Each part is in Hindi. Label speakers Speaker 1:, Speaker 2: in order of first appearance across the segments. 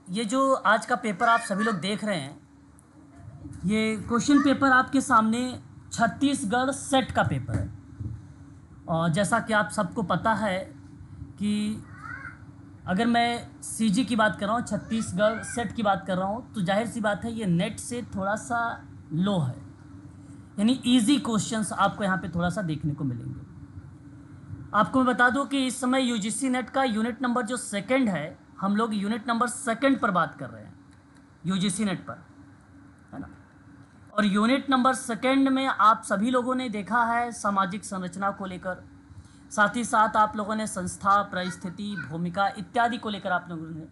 Speaker 1: ये जो आज का पेपर आप सभी लोग देख रहे हैं, ये क्वेश्चन पेपर आपके सामने छत्तीसगढ़ सेट का पेपर है। और जैसा कि आप सबको पता है कि अगर मैं सीजी की बात कर रहा हूँ, छत्तीसगढ़ सेट की बात कर रहा हूँ, तो जाहिर सी बात है ये नेट से थोड़ा सा लो है, यानी इजी क्वेश्चंस आपको यहाँ पे थोड़ा सा देखने को मिलेंगे। आपको मैं बता दूं कि इस समय यूजीसी नेट का यूनिट नंबर जो सेकंड है, हम लोग यूनिट नंबर सेकंड पर बात कर रहे हैं यूजीसी नेट पर, है ना। और यूनिट नंबर सेकंड में आप सभी लोगों ने देखा है सामाजिक संरचना को लेकर, साथ ही साथ आप लोगों ने संस्था, परिस्थिति, भूमिका इत्यादि को लेकर आप लोगों ने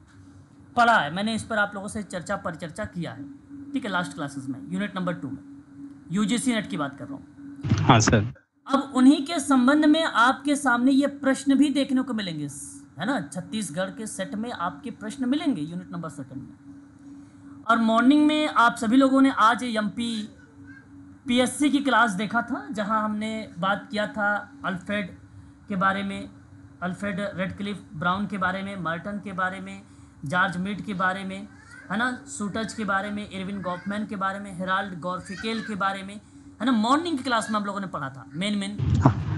Speaker 1: पढ़ा है। मैंने इस पर आप लोगों से परिचर्चा किया है, ठीक है, लास्ट क्लासेस में यूनिट नंबर 2 में यूजीसी नेट की बात कर रहा हूँ।
Speaker 2: हाँ सर।
Speaker 1: अब उन्हीं के संबंध में आपके सामने ये प्रश्न भी देखने को मिलेंगे, है ना। छत्तीसगढ़ के सेट में आपके प्रश्न मिलेंगे यूनिट नंबर सेकंड में। और मॉर्निंग में आप सभी लोगों ने आज एमपी पीएससी की क्लास देखा था, जहां हमने बात किया था अल्फ्रेड के बारे में, अल्फ्रेड रेडक्लिफ ब्राउन के बारे में, मर्टन के बारे में, जॉर्ज मीड के बारे में, है ना, सूटज के बारे में, इरविन गॉफमैन के बारे में, हेराल्ड गॉर्फिकेल के बारे में, है ना। मॉर्निंग की क्लास में हम लोगों ने पढ़ा था मेन।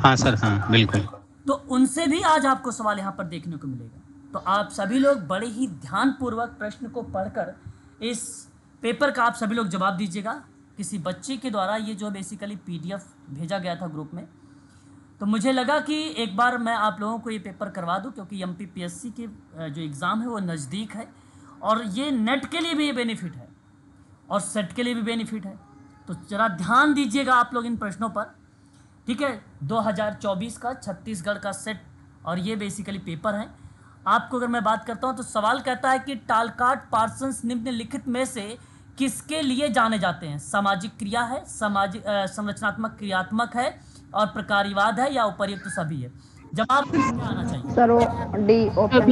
Speaker 2: हाँ सर, हाँ बिल्कुल।
Speaker 1: तो उनसे भी आज आपको सवाल यहाँ पर देखने को मिलेगा। तो आप सभी लोग बड़े ही ध्यानपूर्वक प्रश्न को पढ़कर इस पेपर का आप सभी लोग जवाब दीजिएगा। किसी बच्चे के द्वारा ये जो बेसिकली पीडीएफ भेजा गया था ग्रुप में, तो मुझे लगा कि एक बार मैं आप लोगों को ये पेपर करवा दूं, क्योंकि एमपीपीएससी के जो एग्ज़ाम है वो नज़दीक है और ये नेट के लिए भी ये बेनिफिट है और सेट के लिए भी बेनिफिट है। तो ज़रा ध्यान दीजिएगा आप लोग इन प्रश्नों पर, ठीक है। 2024 का छत्तीसगढ़ का सेट और ये बेसिकली पेपर है। आपको अगर मैं बात करता हूँ तो सवाल कहता है कि टालकाट पार्सन्स निम्नलिखित में से किसके लिए जाने जाते हैं? सामाजिक क्रिया है, सामाजिक संरचनात्मक क्रियात्मक है और प्रकारीवाद है, या उपर्युक्त सभी है? जवाब आना चाहिए।
Speaker 3: सर वो डी ओपन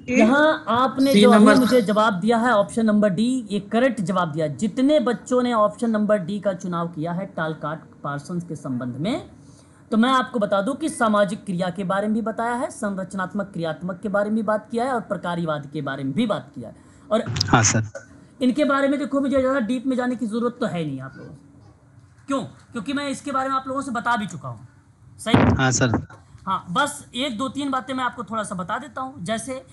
Speaker 1: यहाँ आपने जो अभी मुझे जवाब दिया है ऑप्शन नंबर डी, ये करेक्ट जवाब दिया। जितने बच्चों ने ऑप्शन नंबर डी का चुनाव किया है टालकाट पार्सन्स के संबंध में, तो मैं आपको बता दूं कि सामाजिक क्रिया के बारे में भी बताया है, संरचनात्मक क्रियात्मक के बारे में भी बात किया है और प्रकारीवाद के बारे में भी बात किया है। और
Speaker 2: हाँ सर,
Speaker 1: इनके बारे में देखो, मुझे ज़्यादा डीप में जाने की ज़रूरत तो है नहीं आप लोगों से। क्यों? क्योंकि मैं इसके बारे में आप लोगों से बता भी चुका हूँ। सही?
Speaker 2: हाँ सर।
Speaker 1: हाँ, बस एक दो तीन बातें मैं आपको थोड़ा सा बता देता हूँ। जैसे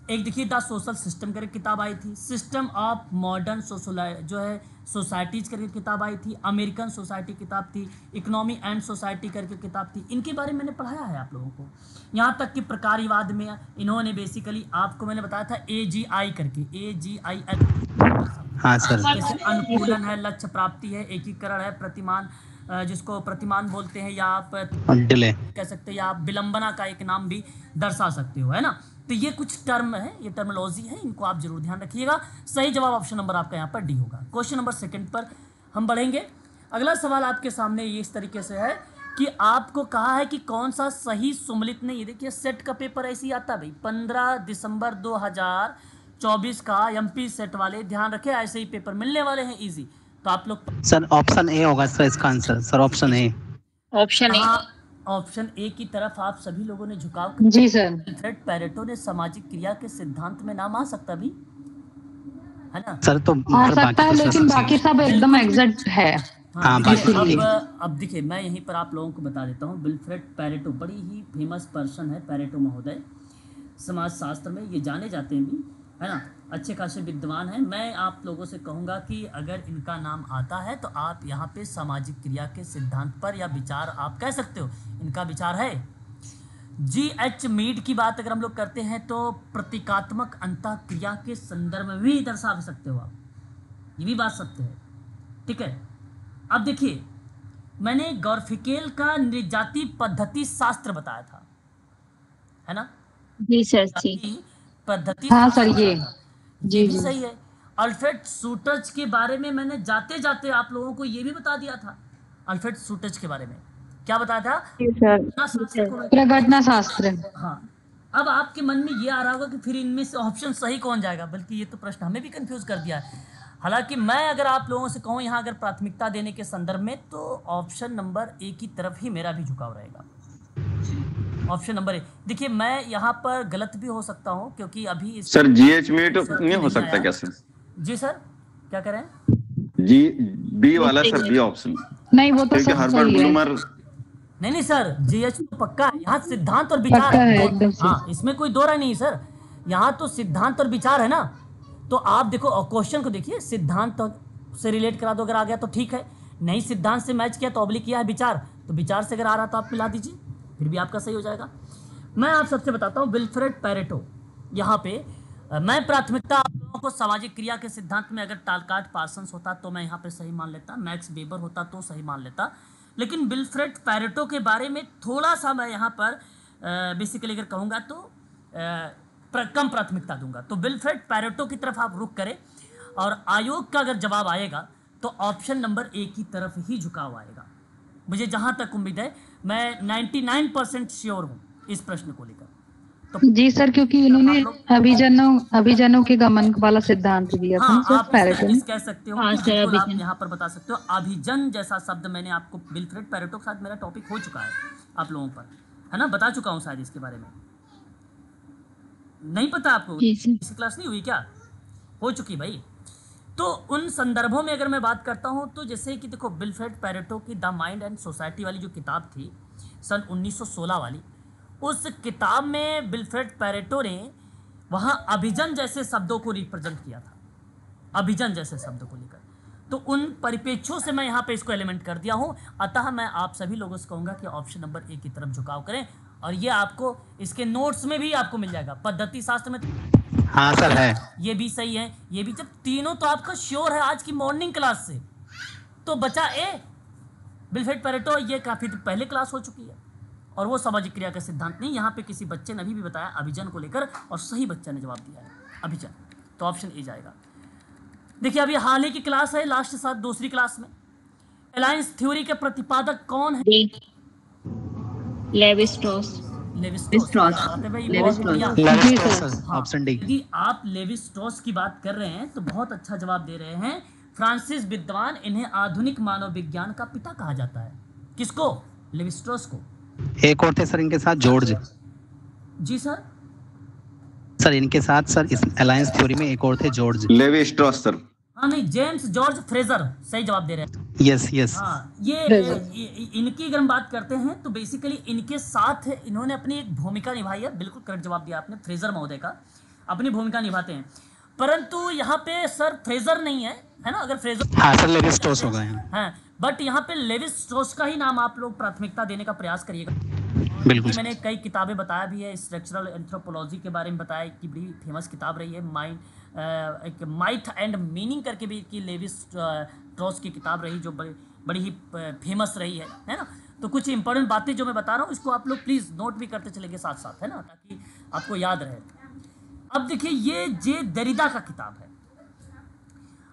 Speaker 1: एक देखिए द सोशल सिस्टम करके किताब आई थी, सिस्टम ऑफ मॉडर्न जो है सोसाइटीज करके किताब आई थी, अमेरिकन सोसाइटी किताब थी, इकोनॉमी एंड सोसाइटी करके किताब थी। इनके बारे में मैंने पढ़ाया है आप लोगों को। यहाँ तक कि प्रकारीवाद में इन्होंने बेसिकली आपको मैंने बताया था AGI करके, AGI
Speaker 2: हाँ सर।
Speaker 1: जैसे अनुकूलन है, लक्ष्य प्राप्ति है, एकीकरण है, प्रतिमान जिसको प्रतिमान बोलते हैं, या आप
Speaker 2: डिले
Speaker 1: कह सकते हैं, या आप विलंबना का एक नाम भी दर्शा सकते हो, है ना। तो ये कुछ टर्म है, ये टर्मिनोलॉजी है, इनको आप जरूर ध्यान रखिएगा। सही जवाब ऑप्शन नंबर आपका यहाँ पर डी होगा। क्वेश्चन नंबर सेकंड पर हम बढ़ेंगे। अगला सवाल आपके सामने ये इस तरीके से है कि आपको कहा है कि कौन सा सही सुमलित नहीं। देखिए सेट का पेपर ऐसे ही आता भाई, 15 दिसंबर 2024 का एमपी सेट वाले ध्यान रखें, ऐसे ही पेपर मिलने वाले हैं इजी। तो आप लोग
Speaker 2: सर ऑप्शन ए होगा सर इसका answer. Sir option A.
Speaker 1: Option A की तरफ आप सभी लोगों ने झुकाव
Speaker 3: जी सर।
Speaker 1: अल्फ्रेड पैरेटो ने सामाजिक क्रिया के सिद्धांत में नाम आ सकता भी, है ना
Speaker 2: सर, तो
Speaker 3: आ सकता है, लेकिन बाकी सब एकदम एग्जैक्ट है।
Speaker 2: हाँ, बाकी
Speaker 1: अब देखिए मैं यहीं पर आप लोगों को बता देता हूँ। विल्फ्रेड पैरेटो बड़ी ही फेमस पर्सन है, पैरेटो महोदय समाजशास्त्र में ये जाने जाते हैं भी, है ना, अच्छे खासे विद्वान हैं। मैं आप लोगों से कहूँगा कि अगर इनका नाम आता है तो आप यहाँ पे सामाजिक क्रिया के सिद्धांत पर या विचार आप कह सकते हो, इनका विचार है। GH मीड की बात अगर हम लोग करते हैं तो प्रतीकात्मक अंतःक्रिया के संदर्भ में भी दर्शा सकते हो आप, ये भी बात सत्य है, ठीक है। अब देखिए मैंने गॉर्फिकेल का नृजाति पद्धति शास्त्र बताया था, है ना।
Speaker 4: जी सर जी।
Speaker 1: पद्धति
Speaker 3: हाँ सर, ये
Speaker 1: जी भी सही है। अल्फ्रेड सूटज के बारे में मैंने जाते जाते आप लोगों को ये भी बता दिया था। अल्फ्रेड सूटज के बारे में क्या बताया था?
Speaker 3: प्रघटना शास्त्र।
Speaker 1: हाँ, अब आपके मन में ये आ रहा होगा कि फिर इनमें से ऑप्शन सही कौन जाएगा, बल्कि ये तो प्रश्न हमें भी कंफ्यूज कर दिया है। हालांकि मैं अगर आप लोगों से कहूँ यहाँ अगर प्राथमिकता देने के संदर्भ में, तो ऑप्शन नंबर ए की तरफ ही मेरा भी झुकाव रहेगा। Option number A. देखिए मैं यहाँ पर गलत भी हो सकता हूँ क्योंकि अभी इस
Speaker 5: सर GH में तो नहीं हो सकता
Speaker 1: आया।
Speaker 5: क्या सर?
Speaker 1: जी सर क्या कह रहे हैं?
Speaker 5: जी बी वाला सर, बी ऑप्शन,
Speaker 3: नहीं वो तो
Speaker 5: क्योंकि
Speaker 3: सब
Speaker 5: हर्बर्ट
Speaker 3: सही है।
Speaker 5: ब्लूमर।
Speaker 1: नहीं सर GH तो पक्का है, यहाँ सिद्धांत और विचार
Speaker 3: पक्का है एकदम से।
Speaker 1: हाँ इसमें कोई दो राय नहीं सर, यहाँ तो सिद्धांत और विचार है ना। तो आप देखो क्वेश्चन को देखिए, सिद्धांत से रिलेट करा दो, अगर आ गया तो ठीक है, नहीं सिद्धांत से मैच किया तो ऑब्लिक किया है विचार, तो विचार से अगर आ रहा तो आप मिला दीजिए, फिर भी आपका सही हो जाएगा। मैं आप सबसे बताता हूँ विल्फ्रेड पैरेटो। यहाँ पे मैं प्राथमिकता आप लोगों को सामाजिक क्रिया के सिद्धांत में, अगर टालकाट पार्सन्स होता तो मैं यहाँ पे सही मान लेता, मैक्स वेबर होता तो सही मान लेता, लेकिन विल्फ्रेड पैरेटो के बारे में थोड़ा सा मैं यहाँ पर बेसिकली अगर कहूँगा तो कम प्राथमिकता दूंगा। तो विल्फ्रेड पैरेटो की तरफ आप रुख करें और आयोग का अगर जवाब आएगा तो ऑप्शन नंबर ए की तरफ ही झुकाव आएगा। मुझे जहाँ तक उम्मीद है, मैं 99% श्योर हूँ इस प्रश्न को लेकर। तो
Speaker 3: जी सर, क्योंकि इन्होंने अभिजनों के गमन वाला सिद्धांत दिया था
Speaker 1: हाँ,
Speaker 3: सर
Speaker 1: आप
Speaker 3: पैरेटो ने।
Speaker 1: कह सकते हो
Speaker 4: हाँ,
Speaker 1: कि
Speaker 4: सर,
Speaker 1: बिल्कुल आप
Speaker 4: अभिजन।
Speaker 1: यहाँ पर बता सकते हो। अभिजन जैसा शब्द मैंने आपको, विल्फ्रेड पैरेटो के साथ मेरा टॉपिक हो चुका है आप लोगों पर, है ना, बता चुका हूँ शायद इसके बारे में। नहीं पता आपको?
Speaker 4: जी सर।
Speaker 1: इसी क्लास नहीं हुई क्या? हो चुकी भाई। तो उन संदर्भों में अगर मैं बात करता हूँ तो जैसे कि देखो विल्फ्रेड पैरेटो की द माइंड एंड सोसाइटी वाली जो किताब थी सन 1916 वाली, उस किताब में विल्फ्रेड पैरेटो ने वहाँ अभिजन जैसे शब्दों को रिप्रेजेंट किया था, अभिजन जैसे शब्दों को लेकर। तो उन परिप्रेक्ष्यों से मैं यहाँ पे इसको एलिमेंट कर दिया हूँ। अतः मैं आप सभी लोगों से कहूँगा कि ऑप्शन नंबर ए की तरफ झुकाव करें, और ये आपको इसके नोट्स में भी आपको मिल जाएगा, पद्धति शास्त्र में।
Speaker 2: हाँ सर है।
Speaker 1: ये भी सही है, ये भी, जब तीनों तो आपका श्योर है आज की मॉर्निंग क्लास से, तो बचा ए विल्फ्रेड पैरेटो, ये काफी पहले क्लास हो चुकी है, और वो सामाजिक क्रिया का सिद्धांत नहीं। यहाँ पे किसी बच्चे ने अभी भी बताया अभिजन को लेकर, और सही बच्चा ने जवाब दिया है अभिजन, तो ऑप्शन ए जाएगा। देखिए अभी हाल ही की क्लास है, लास्ट साथ दूसरी क्लास में, अलायंस थ्योरी के प्रतिपादक कौन है?
Speaker 4: D levy-straws.
Speaker 1: Levy-straws.
Speaker 2: Option D.
Speaker 1: यदि आप लेवी-स्ट्रॉस की बात कर रहे हैं तो बहुत अच्छा जवाब दे रहे हैं, फ्रांसिस विद्वान, इन्हें आधुनिक मानव विज्ञान का पिता कहा जाता है। किसको? लेवी-स्ट्रॉस को।
Speaker 2: एक और थे सर इनके साथ, जॉर्ज।
Speaker 1: जी सर,
Speaker 2: सर इनके साथ सर इस अलायंस थ्योरी में एक और थे, जॉर्ज।
Speaker 5: Levi Strauss sir.
Speaker 1: हाँ नहीं, जेम्स जॉर्ज फ्रेजर सही जवाब दे रहे हैं।
Speaker 2: Yes yes.
Speaker 1: हाँ ये इनकी अगर हम बात करते हैं तो बेसिकली इनके साथ इन्होंने अपनी एक भूमिका निभाई है। बिल्कुल करेक्ट जवाब दिया आपने, फ्रेजर महोदय का, अपनी भूमिका निभाते हैं। परंतु यहाँ पे सर फ्रेजर नहीं है, है ना, अगर फ्रेजर
Speaker 2: हाँ सर लेवी स्ट्रॉस हो गए हैं।
Speaker 1: हाँ, बट यहाँ पे लेवी स्ट्रॉस का ही नाम आप लोग प्राथमिकता देने का प्रयास करिएगा।
Speaker 2: बिल्कुल।
Speaker 1: मैंने कई किताबें बताया भी है, स्ट्रक्चरल एंथ्रोपोलॉजी के बारे में बताया कि बड़ी फेमस किताब रही है, एक माइथ एंड मीनिंग करके भी की लेवी स्ट्रॉस की किताब रही, जो बड़ी ही फेमस रही है ना। तो कुछ इंपॉर्टेंट बातें जो मैं बता रहा हूँ इसको आप लोग प्लीज़ नोट भी करते चलेंगे साथ साथ, है ना, ताकि आपको याद रहे। अब देखिए ये जे दरिदा का किताब है।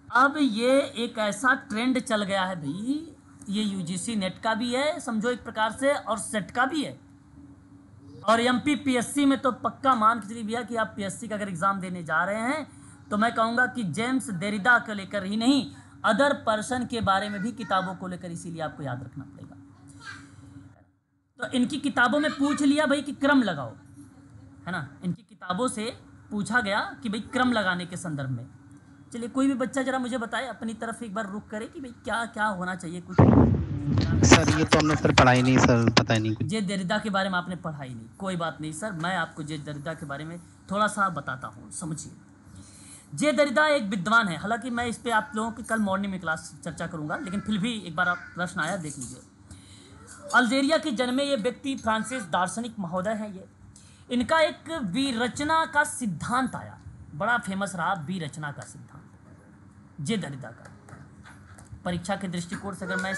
Speaker 1: अब ये एक ऐसा ट्रेंड चल गया है भाई, ये UGC नेट का भी है समझो एक प्रकार से, और सेट का भी है, और MP PSC में तो पक्का मान के चलिए भैया कि आप PSC का अगर एग्जाम देने जा रहे हैं तो मैं कहूँगा कि जेम्स देरिदा को लेकर ही नहीं, अदर पर्सन के बारे में भी किताबों को लेकर, इसीलिए आपको याद रखना पड़ेगा। तो इनकी किताबों में पूछ लिया भाई कि क्रम लगाओ, है ना, इनकी किताबों से पूछा गया कि भाई क्रम लगाने के संदर्भ में। चलिए कोई भी बच्चा जरा मुझे बताए, अपनी तरफ एक बार रुक करे कि भाई क्या क्या होना चाहिए। कुछ
Speaker 2: सर ये तो हमने सर पढ़ाई नहीं सर, पता ही नहीं कुछ।
Speaker 1: जे दरिदा के बारे में आपने पढ़ाई नहीं, कोई बात नहीं सर, मैं आपको जे दरिदा के बारे में थोड़ा सा बताता हूँ, समझिए। जे दरिदा एक विद्वान है, हालांकि मैं इस पे आप लोगों की कल मॉर्निंग में क्लास चर्चा करूँगा, लेकिन फिर भी एक बार आप प्रश्न आया देख लीजिए। अल्जीरिया के जन्मे ये व्यक्ति फ्रांसिस दार्शनिक महोदय हैं। ये इनका एक विरचना का सिद्धांत आया, बड़ा फेमस रहा विरचना का सिद्धांत जे दरिदा का। परीक्षा के दृष्टिकोण से अगर मैं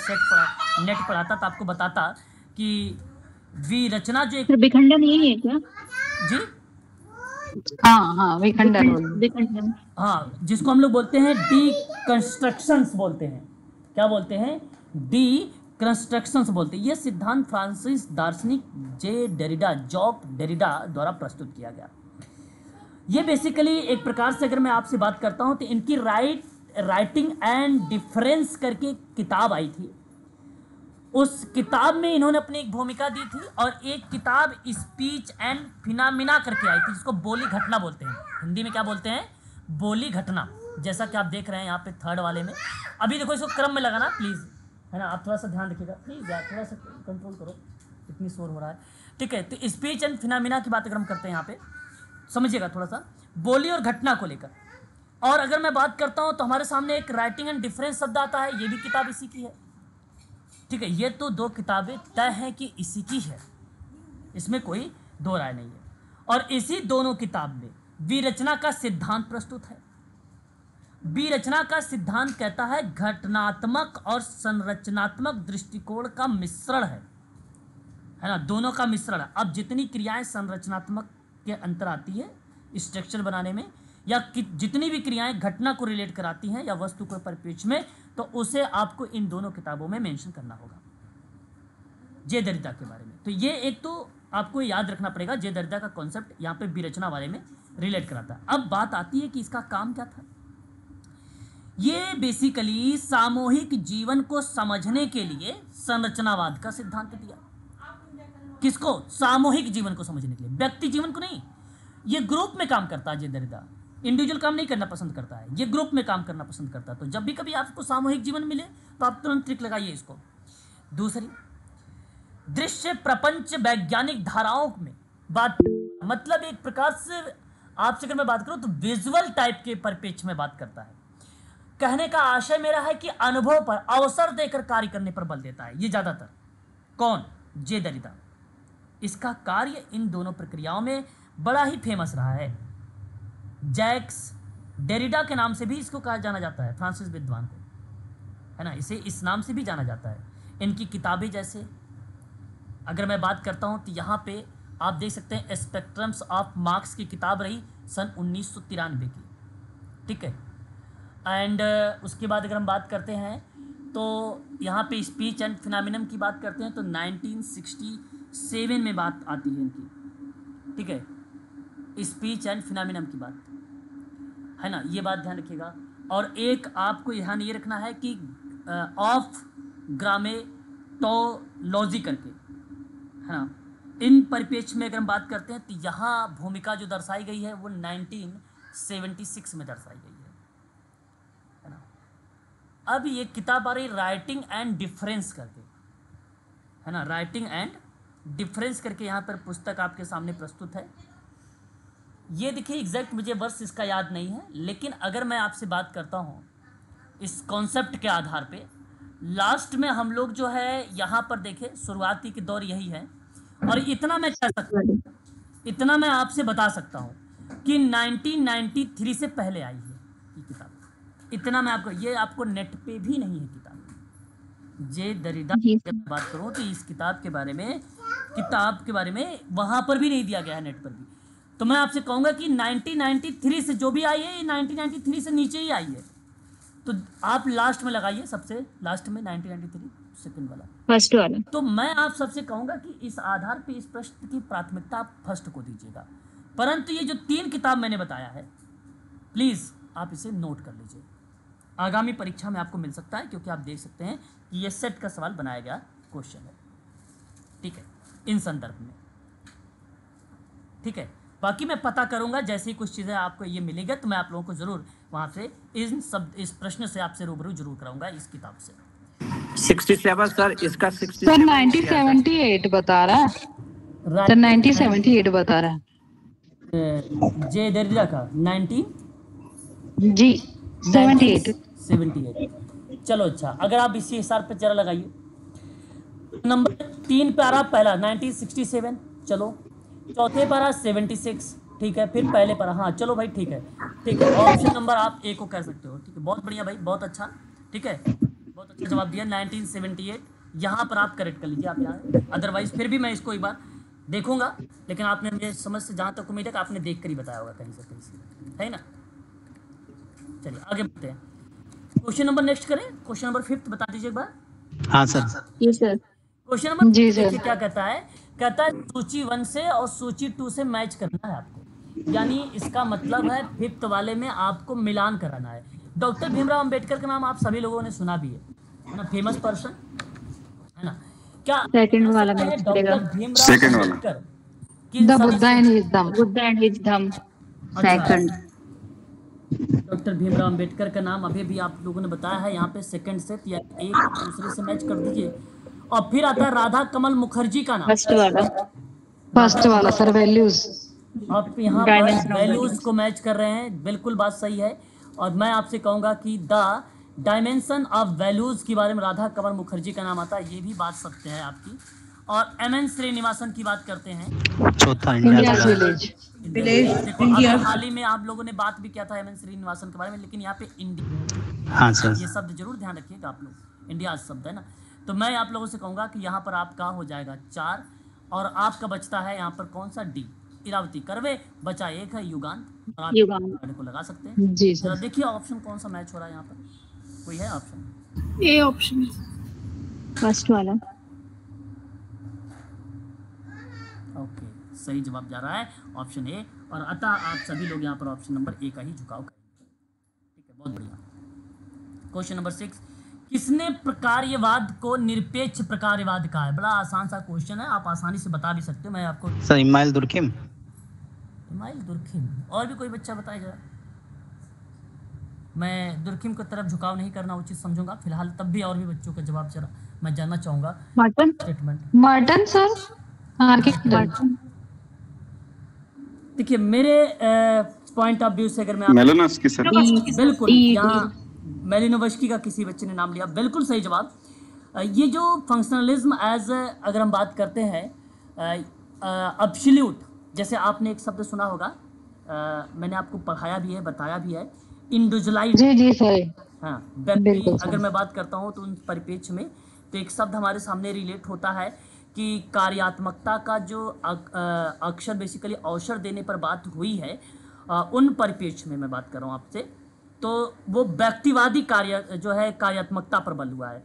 Speaker 1: नेट पढ़ाता तो आपको बताता कि विरचना जो एक
Speaker 4: विखंडन यही है क्या?
Speaker 1: जी
Speaker 3: हाँ विखंडन।
Speaker 4: विखंडन,
Speaker 1: हाँ, जिसको हम लोग बोलते हैं डीकंस्ट्रक्शंस बोलते हैं। क्या बोलते हैं? डीकंस्ट्रक्शंस बोलते हैं। ये सिद्धांत फ्रांसिस दार्शनिक जे डेरिडा, जॉक डेरिडा द्वारा प्रस्तुत किया गया। ये बेसिकली एक प्रकार से अगर मैं आपसे बात करता हूँ तो इनकी राइटिंग एंड डिफरेंस करके किताब आई थी, उस किताब में इन्होंने अपनी एक भूमिका दी थी, और एक किताब स्पीच एंड फिनोमिना करके आई थी, जिसको बोली घटना बोलते हैं, हिंदी में क्या बोलते हैं, बोली घटना। जैसा कि आप देख रहे हैं यहाँ पे थर्ड वाले में। अभी देखो इसको क्रम में लगाना प्लीज़, है ना, आप थोड़ा सा ध्यान रखिएगा प्लीज़ यार, थोड़ा सा कंट्रोल करो, इतनी शोर हो रहा है। ठीक है, तो स्पीच एंड फिनोमिना की बात अगर हम करते हैं यहाँ पे, समझिएगा थोड़ा सा, बोली और घटना को लेकर। और अगर मैं बात करता हूँ तो हमारे सामने एक राइटिंग एंड डिफरेंस शब्द आता है, ये भी किताब इसी की है। ठीक है, ये तो दो किताबें तय हैं कि इसी की है, इसमें कोई दो राय नहीं है। और इसी दोनों किताब में विरचना का सिद्धांत प्रस्तुत है। विरचना का सिद्धांत कहता है घटनात्मक और संरचनात्मक दृष्टिकोण का मिश्रण है ना, दोनों का मिश्रण है। अब जितनी क्रियाएं संरचनात्मक के अंतर आती है स्ट्रक्चर बनाने में, या जितनी भी क्रियाएं घटना को रिलेट कराती हैं या वस्तु को परिप्रेक्ष्य में, तो उसे आपको इन दोनों किताबों में मेंशन करना होगा जे दरिदा के बारे में। तो ये एक तो आपको याद रखना पड़ेगा, जे दरिदा का कॉन्सेप्ट यहाँ पे विरचना वाले में रिलेट कराता है। अब बात आती है कि इसका काम क्या था। ये बेसिकली सामूहिक जीवन को समझने के लिए संरचनावाद का सिद्धांत दिया। किसको? सामूहिक जीवन को समझने के लिए, व्यक्ति जीवन को नहीं। ये ग्रुप में काम करता है जे दरिदा, इंडिविजुअल काम नहीं करना पसंद करता है, ये ग्रुप में काम करना पसंद करता है। तो जब भी कभी आपको सामूहिक जीवन मिले तो आप तुरंत ट्रिक लगाइए इसको। दूसरी, दृश्य प्रपंच वैज्ञानिक धाराओं में बात, मतलब एक प्रकार से आपसे अगर मैं बात करूं तो विजुअल टाइप के परिप्रेक्ष्य में बात करता है। कहने का आशय मेरा है कि अनुभव पर अवसर देकर कार्य करने पर बल देता है ये ज्यादातर। कौन? जे दरिदा। इसका कार्य इन दोनों प्रक्रियाओं में बड़ा ही फेमस रहा है। जैक्स डेरिडा के नाम से भी इसको कहा जाना जाता है, फ्रांसिस विद्वान को, है ना, इसे इस नाम से भी जाना जाता है। इनकी किताबें जैसे अगर मैं बात करता हूँ तो यहाँ पे आप देख सकते हैं स्पेक्ट्रम्स ऑफ मार्क्स की किताब रही सन 1993 की। ठीक है, एंड उसके बाद अगर हम बात करते हैं तो यहाँ पे स्पीच एंड फिनोमिनन की बात करते हैं तो 1967 में बात आती है इनकी। ठीक है, स्पीच एंड फिनोमिनन की बात, है ना, ये बात ध्यान रखिएगा। और एक आपको ध्यान ये रखना है कि ऑफ ग्रामेटोलॉजी करके, है ना, इन परिप्रेक्ष्य में अगर हम बात करते हैं तो यहाँ भूमिका जो दर्शाई गई है वो 1976 में दर्शाई गई है ना। अब ये किताब आ रही राइटिंग एंड डिफरेंस करके, है ना, राइटिंग एंड डिफरेंस करके यहाँ पर पुस्तक आपके सामने प्रस्तुत है। ये देखिए एग्जैक्ट मुझे वर्ष इसका याद नहीं है, लेकिन अगर मैं आपसे बात करता हूँ इस कॉन्सेप्ट के आधार पे, लास्ट में हम लोग जो है यहाँ पर देखें शुरुआती के दौर यही है। और इतना मैं कह सकता हूँ, इतना मैं आपसे बता सकता हूँ कि 1993 से पहले आई है ये किताब। इतना मैं आपको, ये आपको नेट पे भी नहीं है किताब। जे दरिदा की बात करूँ तो इस किताब के बारे में वहाँ पर भी नहीं दिया गया है, नेट पर भी। तो मैं आपसे कहूँगा कि 1993 से जो भी आई है ये 1993 से नीचे ही आई है। तो आप लास्ट में लगाइए, सबसे लास्ट में 1993 सेकंड वाला,
Speaker 4: फर्स्ट वाला।
Speaker 1: तो मैं आप सबसे कहूँगा कि इस आधार पे इस प्रश्न की प्राथमिकता आप फर्स्ट को दीजिएगा। परंतु ये जो 3 किताब मैंने बताया है, प्लीज़ आप इसे नोट कर लीजिए, आगामी परीक्षा में आपको मिल सकता है, क्योंकि आप देख सकते हैं कि ये सेट का सवाल बनाया गया क्वेश्चन है। ठीक है, इन संदर्भ में। ठीक है, बाकी मैं पता करूंगा जैसे ही कुछ चीज़ें आपको ये मिलेगा तो मैं आप लोगों को ज़रूर वहाँ से इस प्रश्न से आपसे रूबरू जरूर कराऊंगा इस किताब से।
Speaker 2: 67 सर, इसका 67
Speaker 3: सर 1978 बता रहा है, सर 1978 बता रहा है
Speaker 1: जे दरिदा का
Speaker 3: 78।
Speaker 1: चलो अच्छा, अगर आप इसी हिसाब पे जरा लगाइए। नंबर 3 पैरा पहला 1967, चलो चौथे पैरा 76, ठीक है, फिर पहले पैरा, हाँ चलो भाई ठीक है, ऑप्शन नंबर आप ए को कर सकते हो। ठीक है, बहुत बढ़िया भाई, बहुत अच्छा, ठीक है, बहुत अच्छा जवाब दिया 1978। यहाँ पर आप करेक्ट कर लीजिए, आप यहाँ, अदरवाइज फिर भी मैं इसको एक बार देखूंगा, लेकिन आपने मुझे समझ से जहाँ तक उम्मीद है कि आपने देख कर ही बताया होगा कहीं से, है ना। चलिए आगे बढ़ते हैं, क्वेश्चन नंबर नेक्स्ट करें, क्वेश्चन नंबर 5 बता दीजिए एक बार।
Speaker 2: हाँ सर।
Speaker 4: जी सर।
Speaker 1: क्वेश्चन नंबर देखिए क्या कहता है सूची 1 से और सूची 2 से मैच करना है आपको, यानी इसका मतलब है 5th वाले में आपको मिलान कराना है। डॉक्टर भीमराव अंबेडकर का नाम आप सभी लोगों ने सुना भी है ना, फेमस पर्सन, है ना? क्या
Speaker 4: सेकंड वाला
Speaker 1: है
Speaker 4: मैच
Speaker 1: डॉक्टर
Speaker 4: करेगा।
Speaker 1: भीमराव
Speaker 5: सेकंड वाला।
Speaker 1: अंबेडकर किन
Speaker 3: द
Speaker 1: साल
Speaker 3: Buddha and his Dhamma.
Speaker 4: Buddha and his Dhamma
Speaker 1: अच्छा,
Speaker 4: सेकंड।
Speaker 1: डॉक्टर भीमराव अंबेडकर का नाम अभी भी आप लोगों ने बताया है यहाँ पे सेकंड से, या एक और दूसरे से मैच कर दीजिए। और फिर आता है राधा कमल मुखर्जी का नाम।
Speaker 4: फर्स्ट वाला
Speaker 3: फर्स्ट वाला सर वैल्यूज।
Speaker 1: आप यहाँ
Speaker 4: Dimension
Speaker 1: पर
Speaker 4: of
Speaker 1: वैल्यूज
Speaker 4: values।
Speaker 1: को मैच कर रहे हैं, बिल्कुल बात सही है। और मैं आपसे कहूँगा कि द डायमेंशन ऑफ वैल्यूज के बारे में राधा कमल मुखर्जी का नाम आता है, ये भी बात सत्य है आपकी। और एम.एन. श्रीनिवासन की बात करते हैं,
Speaker 2: चौथा
Speaker 3: इंडियाज
Speaker 2: इंडिया
Speaker 3: विलेज।
Speaker 1: देखो अभी हाल ही में आप लोगों ने बात भी किया था एम.एन. श्रीनिवासन के बारे में, लेकिन यहाँ पे इंडिया,
Speaker 2: हाँ सर।
Speaker 1: ये शब्द जरूर ध्यान रखिएगा आप लोग, इंडिया शब्द है ना। तो मैं आप लोगों से कहूँगा कि यहाँ पर आपका हो जाएगा 4, और आपका बचता है यहाँ पर कौन सा, डी, इरावती करवे। बचा एक है युगांत, और आप
Speaker 4: युगांत।
Speaker 1: को लगा सकते हैं।
Speaker 3: जी
Speaker 1: जरा
Speaker 3: सर।
Speaker 1: देखिए ऑप्शन कौन सा मैच हो रहा है यहाँ पर, कोई है ऑप्शन?
Speaker 6: A option.
Speaker 4: फर्स्ट वाला
Speaker 1: ओके, सही जवाब जा रहा है ऑप्शन ए। और अतः आप सभी लोग यहाँ पर ऑप्शन नंबर ए का ही झुकाव करेंगे। ठीक है, बहुत बढ़िया। क्वेश्चन नंबर 6, किसने प्रकार्यवाद को निरपेक्ष प्रकार्यवाद कहा है? बड़ा आसान सा क्वेश्चन है, आप आसानी से बता भी सकते हो। मैं आपको
Speaker 2: sir email Durkheim.
Speaker 1: Email Durkheim, और भी कोई बच्चा बताए जरा। मैं दुर्खिम की तरफ झुकाव नहीं करना उचित समझूंगा फिलहाल, तब भी और भी बच्चों का जवाब जरा मैं जानना चाहूंगा।
Speaker 4: Mutton
Speaker 1: statement
Speaker 3: Marton sir. Architect.
Speaker 1: देखिए मेरे पॉइंट ऑफ व्यू से अगर मैं
Speaker 5: मेलोनस की सर।
Speaker 1: बिल्कुल,
Speaker 4: ई-
Speaker 1: यहाँ मेलिनोवस्की का किसी बच्चे ने नाम लिया, बिल्कुल सही जवाब। ये जो फंक्शनलिज्म एज अगर हम बात करते हैं, अब्सोल्यूट, जैसे आपने एक शब्द सुना होगा, मैंने आपको पढ़ाया भी है, बताया भी है, इंडिविजुअलाइज।
Speaker 3: जी जी सर।
Speaker 1: हाँ, व्यक्ति
Speaker 3: बिल्कुल सर।
Speaker 1: अगर मैं बात करता हूँ तो उन परिप्रेक्ष्य में तो एक शब्द हमारे सामने रिलेट होता है कि कार्यात्मकता का जो अक्षर बेसिकली अवसर देने पर बात हुई है, उन परिप्रेक्ष्य में मैं बात कर रहा हूँ आपसे, तो वो व्यक्तिवादी कार्य जो है कार्यात्मकता पर बल हुआ है।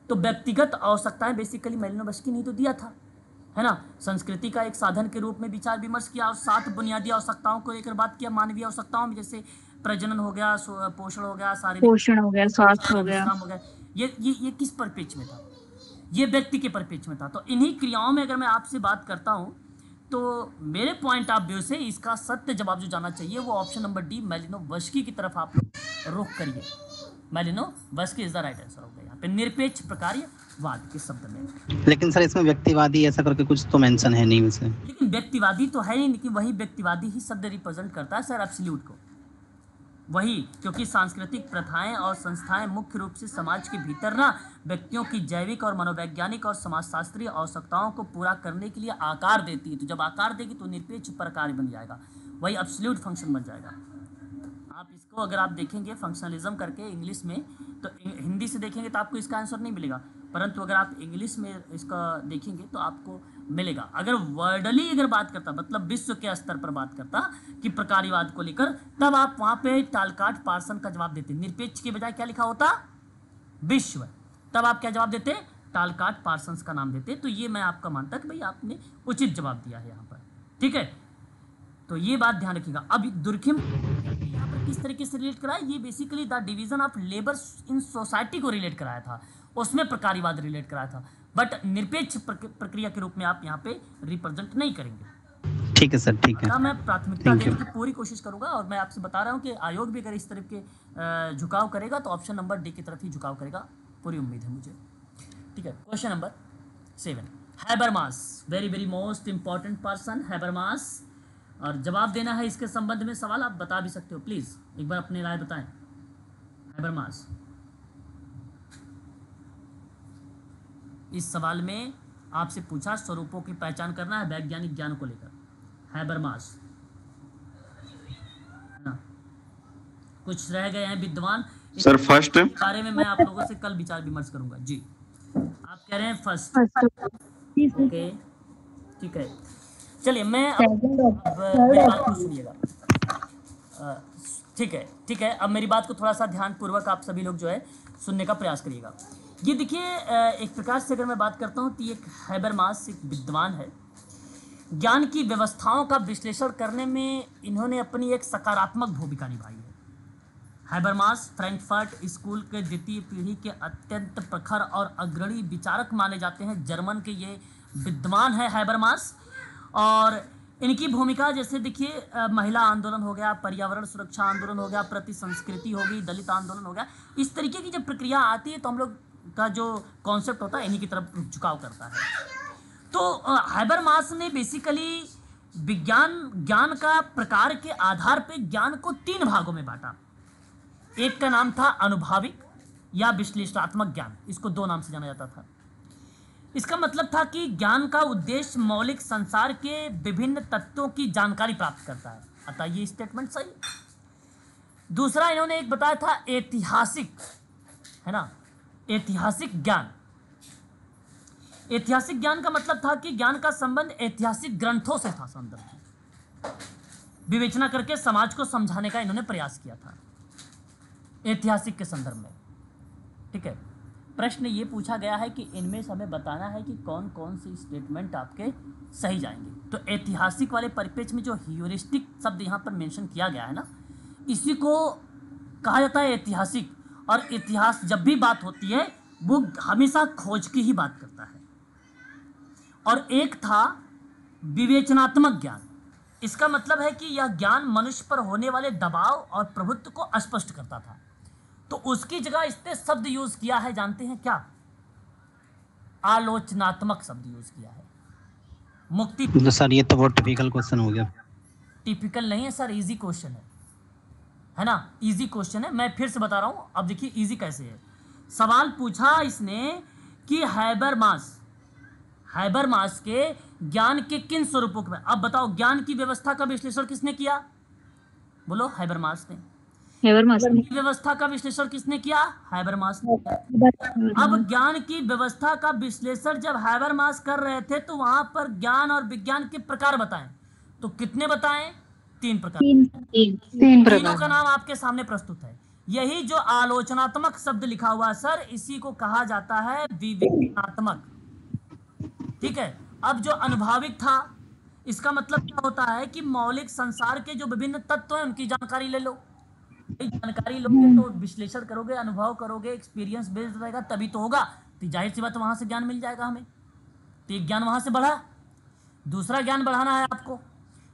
Speaker 1: तो व्यक्तिगत आवश्यकताएं बेसिकली मेलिनोवस्की ने तो दिया था, है ना, संस्कृति का एक साधन के रूप में विचार विमर्श किया और 7 बुनियादी आवश्यकताओं को लेकर बात किया। मानवीय आवश्यकताओं में जैसे प्रजनन हो गया, पोषण हो गया, शारीरिक
Speaker 4: पोषण हो गया, स्वास्थ्य हो गया।
Speaker 1: विश्राम हो गया। ये किस परिप्रेक्ष्य में था? ये व्यक्ति के परिप्रेक्ष्य में था। तो इन्हीं क्रियाओं में अगर मैं आपसे बात करता हूँ तो मेरे पॉइंट ऑफ व्यू से इसका सत्य जवाब जो जाना चाहिए वो ऑप्शन नंबर डी, मेलिनोवस्की की तरफ आप लोग रुख करिए। मेलिनोवस्की इज द राइट आंसर होगा यहाँ पे निरपेक्ष प्रकार्यवाद के शब्द में।
Speaker 2: लेकिन सर इसमें व्यक्तिवादी ऐसा करके कुछ तो मेंशन है नहीं इनसे।
Speaker 1: लेकिन व्यक्तिवादी तो है ही, लेकिन वही व्यक्तिवादी ही शब्द रिप्रेजेंट करता है सर एब्सोल्यूट को, वही, क्योंकि सांस्कृतिक प्रथाएं और संस्थाएं मुख्य रूप से समाज के भीतर ना व्यक्तियों की जैविक और मनोवैज्ञानिक और समाजशास्त्रीय आवश्यकताओं को पूरा करने के लिए आकार देती है। तो जब आकार देगी तो निरपेक्ष प्रकार बन जाएगा, वही एब्सोल्यूट फंक्शन बन जाएगा। आप इसको अगर आप देखेंगे फंक्शनलिज्म करके इंग्लिश में, तो हिंदी से देखेंगे तो आपको इसका आंसर नहीं मिलेगा, परंतु अगर आप इंग्लिश में इसका देखेंगे तो आपको मिलेगा। अगर वर्डली अगर बात करता, मतलब विश्व के स्तर पर बात करता कि प्रकार्यवाद को लेकर, तब आप वहाँ पे टालकाट पार्सन का जवाब देते। निरपेक्ष के बजाय क्या लिखा होता? विश्व। तब आप क्या जवाब देते? टालकाट पार्सन्स का नाम देते। तो ये मैं आपका मानता कि भाई आपने उचित जवाब दिया है यहाँ पर, ठीक है। तो ये बात ध्यान रखिएगा। अब दुर्खिम यहाँ पर किस तरीके से रिलेट कराया? ये basically the division of labour in society को रिलेट कराया था, उसमें प्रकार्यवाद रिलेट कराया था, बट निरपेक्ष प्रक्रिया के रूप में आप यहाँ पे रिप्रेजेंट नहीं करेंगे।
Speaker 2: ठीक है सर, ठीक है।
Speaker 1: मैं प्राथमिकता
Speaker 2: Thank
Speaker 1: देने
Speaker 2: you.
Speaker 1: की पूरी कोशिश करूंगा, और मैं आपसे बता रहा हूँ कि आयोग भी अगर इस तरफ के झुकाव करेगा तो ऑप्शन नंबर डी की तरफ ही झुकाव करेगा, पूरी उम्मीद है मुझे, ठीक है। Question number 7, Habermas, very very most important person Habermas, और जवाब देना है इसके संबंध में सवाल, आप बता भी सकते हो, प्लीज एक बार अपनी राय बताएं। हैबरमास, इस सवाल में आपसे पूछा स्वरूपों की पहचान करना है वैज्ञानिक ज्ञान को लेकर। हैबरमास, कुछ रह गए हैं विद्वान
Speaker 5: सर फर्स्ट।
Speaker 1: बारे में मैं आप लोगों से कल विचार विमर्श करूंगा जी। आप कह रहे हैं फर्स्ट, ओके ठीक है। चलिए मैं अब मेरी बात को सुनिएगा, ठीक है। अब मेरी बात को थोड़ा सा ध्यानपूर्वक आप सभी लोग जो है सुनने का प्रयास करिएगा। ये देखिए, एक प्रकार से अगर मैं बात करता हूँ तो ये हैबरमास एक विद्वान है। ज्ञान की व्यवस्थाओं का विश्लेषण करने में इन्होंने अपनी एक सकारात्मक भूमिका निभाई हैबरमास फ्रैंकफर्ट स्कूल के द्वितीय पीढ़ी के अत्यंत प्रखर और अग्रणी विचारक माने जाते हैं। जर्मन के ये विद्वान है हैबरमास। और इनकी भूमिका जैसे देखिए महिला आंदोलन हो गया, पर्यावरण सुरक्षा आंदोलन हो गया, प्रति संस्कृति हो गई, दलित आंदोलन हो गया, इस तरीके की जब प्रक्रिया आती है तो हम लोग का जो कॉन्सेप्ट होता है इन्हीं की तरफ झुकाव करता है। तो हैबरमास ने बेसिकली ज्ञान का प्रकार के आधार पे ज्ञान को 3 भागों में बांटा। एक का नाम था अनुभाविक या विश्लेषणात्मक ज्ञान, इसको 2 नाम से जाना जाता था। इसका मतलब था कि ज्ञान का उद्देश्य मौलिक संसार के विभिन्न तत्वों की जानकारी प्राप्त करता है। अतः ये स्टेटमेंट सही। दूसरा इन्होंने एक बताया था ऐतिहासिक, है ना, ऐतिहासिक ज्ञान। ऐतिहासिक ज्ञान का मतलब था कि ज्ञान का संबंध ऐतिहासिक ग्रंथों से था। संदर्भ विवेचना करके समाज को समझाने का इन्होंने प्रयास किया था ऐतिहासिक के संदर्भ में। ठीक है, प्रश्न ये पूछा गया है कि इनमें से हमें बताना है कि कौन कौन से स्टेटमेंट आपके सही जाएंगे। तो ऐतिहासिक वाले परिप्रेक्ष्य में जो ह्यूरिस्टिक शब्द यहाँ पर मेंशन किया गया है ना, इसी को कहा जाता है ऐतिहासिक। और इतिहास जब भी बात होती है वो हमेशा खोज की ही बात करता है। और एक था विवेचनात्मक ज्ञान। इसका मतलब है कि यह ज्ञान मनुष्य पर होने वाले दबाव और प्रभुत्व को स्पष्ट करता था। तो उसकी जगह इसने शब्द यूज किया है, जानते हैं क्या? आलोचनात्मक शब्द यूज किया है। मुक्ति
Speaker 2: तो सर ये तो बहुत टिपिकल क्वेश्चन हो गया।
Speaker 1: टिपिकल नहीं है सर, इजी क्वेश्चन है ना, इजी क्वेश्चन है। मैं फिर से बता रहा हूं, अब देखिए इजी कैसे है। सवाल पूछा इसने कि हैबरमास के ज्ञान के किन स्वरूपों में, अब बताओ ज्ञान की व्यवस्था का विश्लेषण किसने किया? बोलो, हैबरमास ने। की व्यवस्था का विश्लेषण किसने किया? हैबरमास ने। अब ज्ञान की व्यवस्था का विश्लेषण जब हैबरमास कर रहे थे तो वहां पर ज्ञान और विज्ञान के प्रकार बताएं, तो कितने बताएं? 3 प्रकार।
Speaker 3: 3 प्रकार।
Speaker 1: तीनों का नाम आपके सामने प्रस्तुत है। यही जो आलोचनात्मक शब्द लिखा हुआ है सर, इसी को कहा जाता है विवेचनात्मक। ठीक है, अब जो अनुभाविक था, इसका मतलब क्या होता है कि मौलिक संसार के जो विभिन्न तत्व हैं उनकी जानकारी ले लो। जानकारी लोगे तो विश्लेषण करोगे, अनुभव करोगे, एक्सपीरियंस बेस्ड रहेगा, तभी तो होगा। तो जाहिर सी बात वहां से ज्ञान मिल जाएगा हमें। तो एक ज्ञान वहां से बढ़ा, दूसरा ज्ञान बढ़ाना है आपको।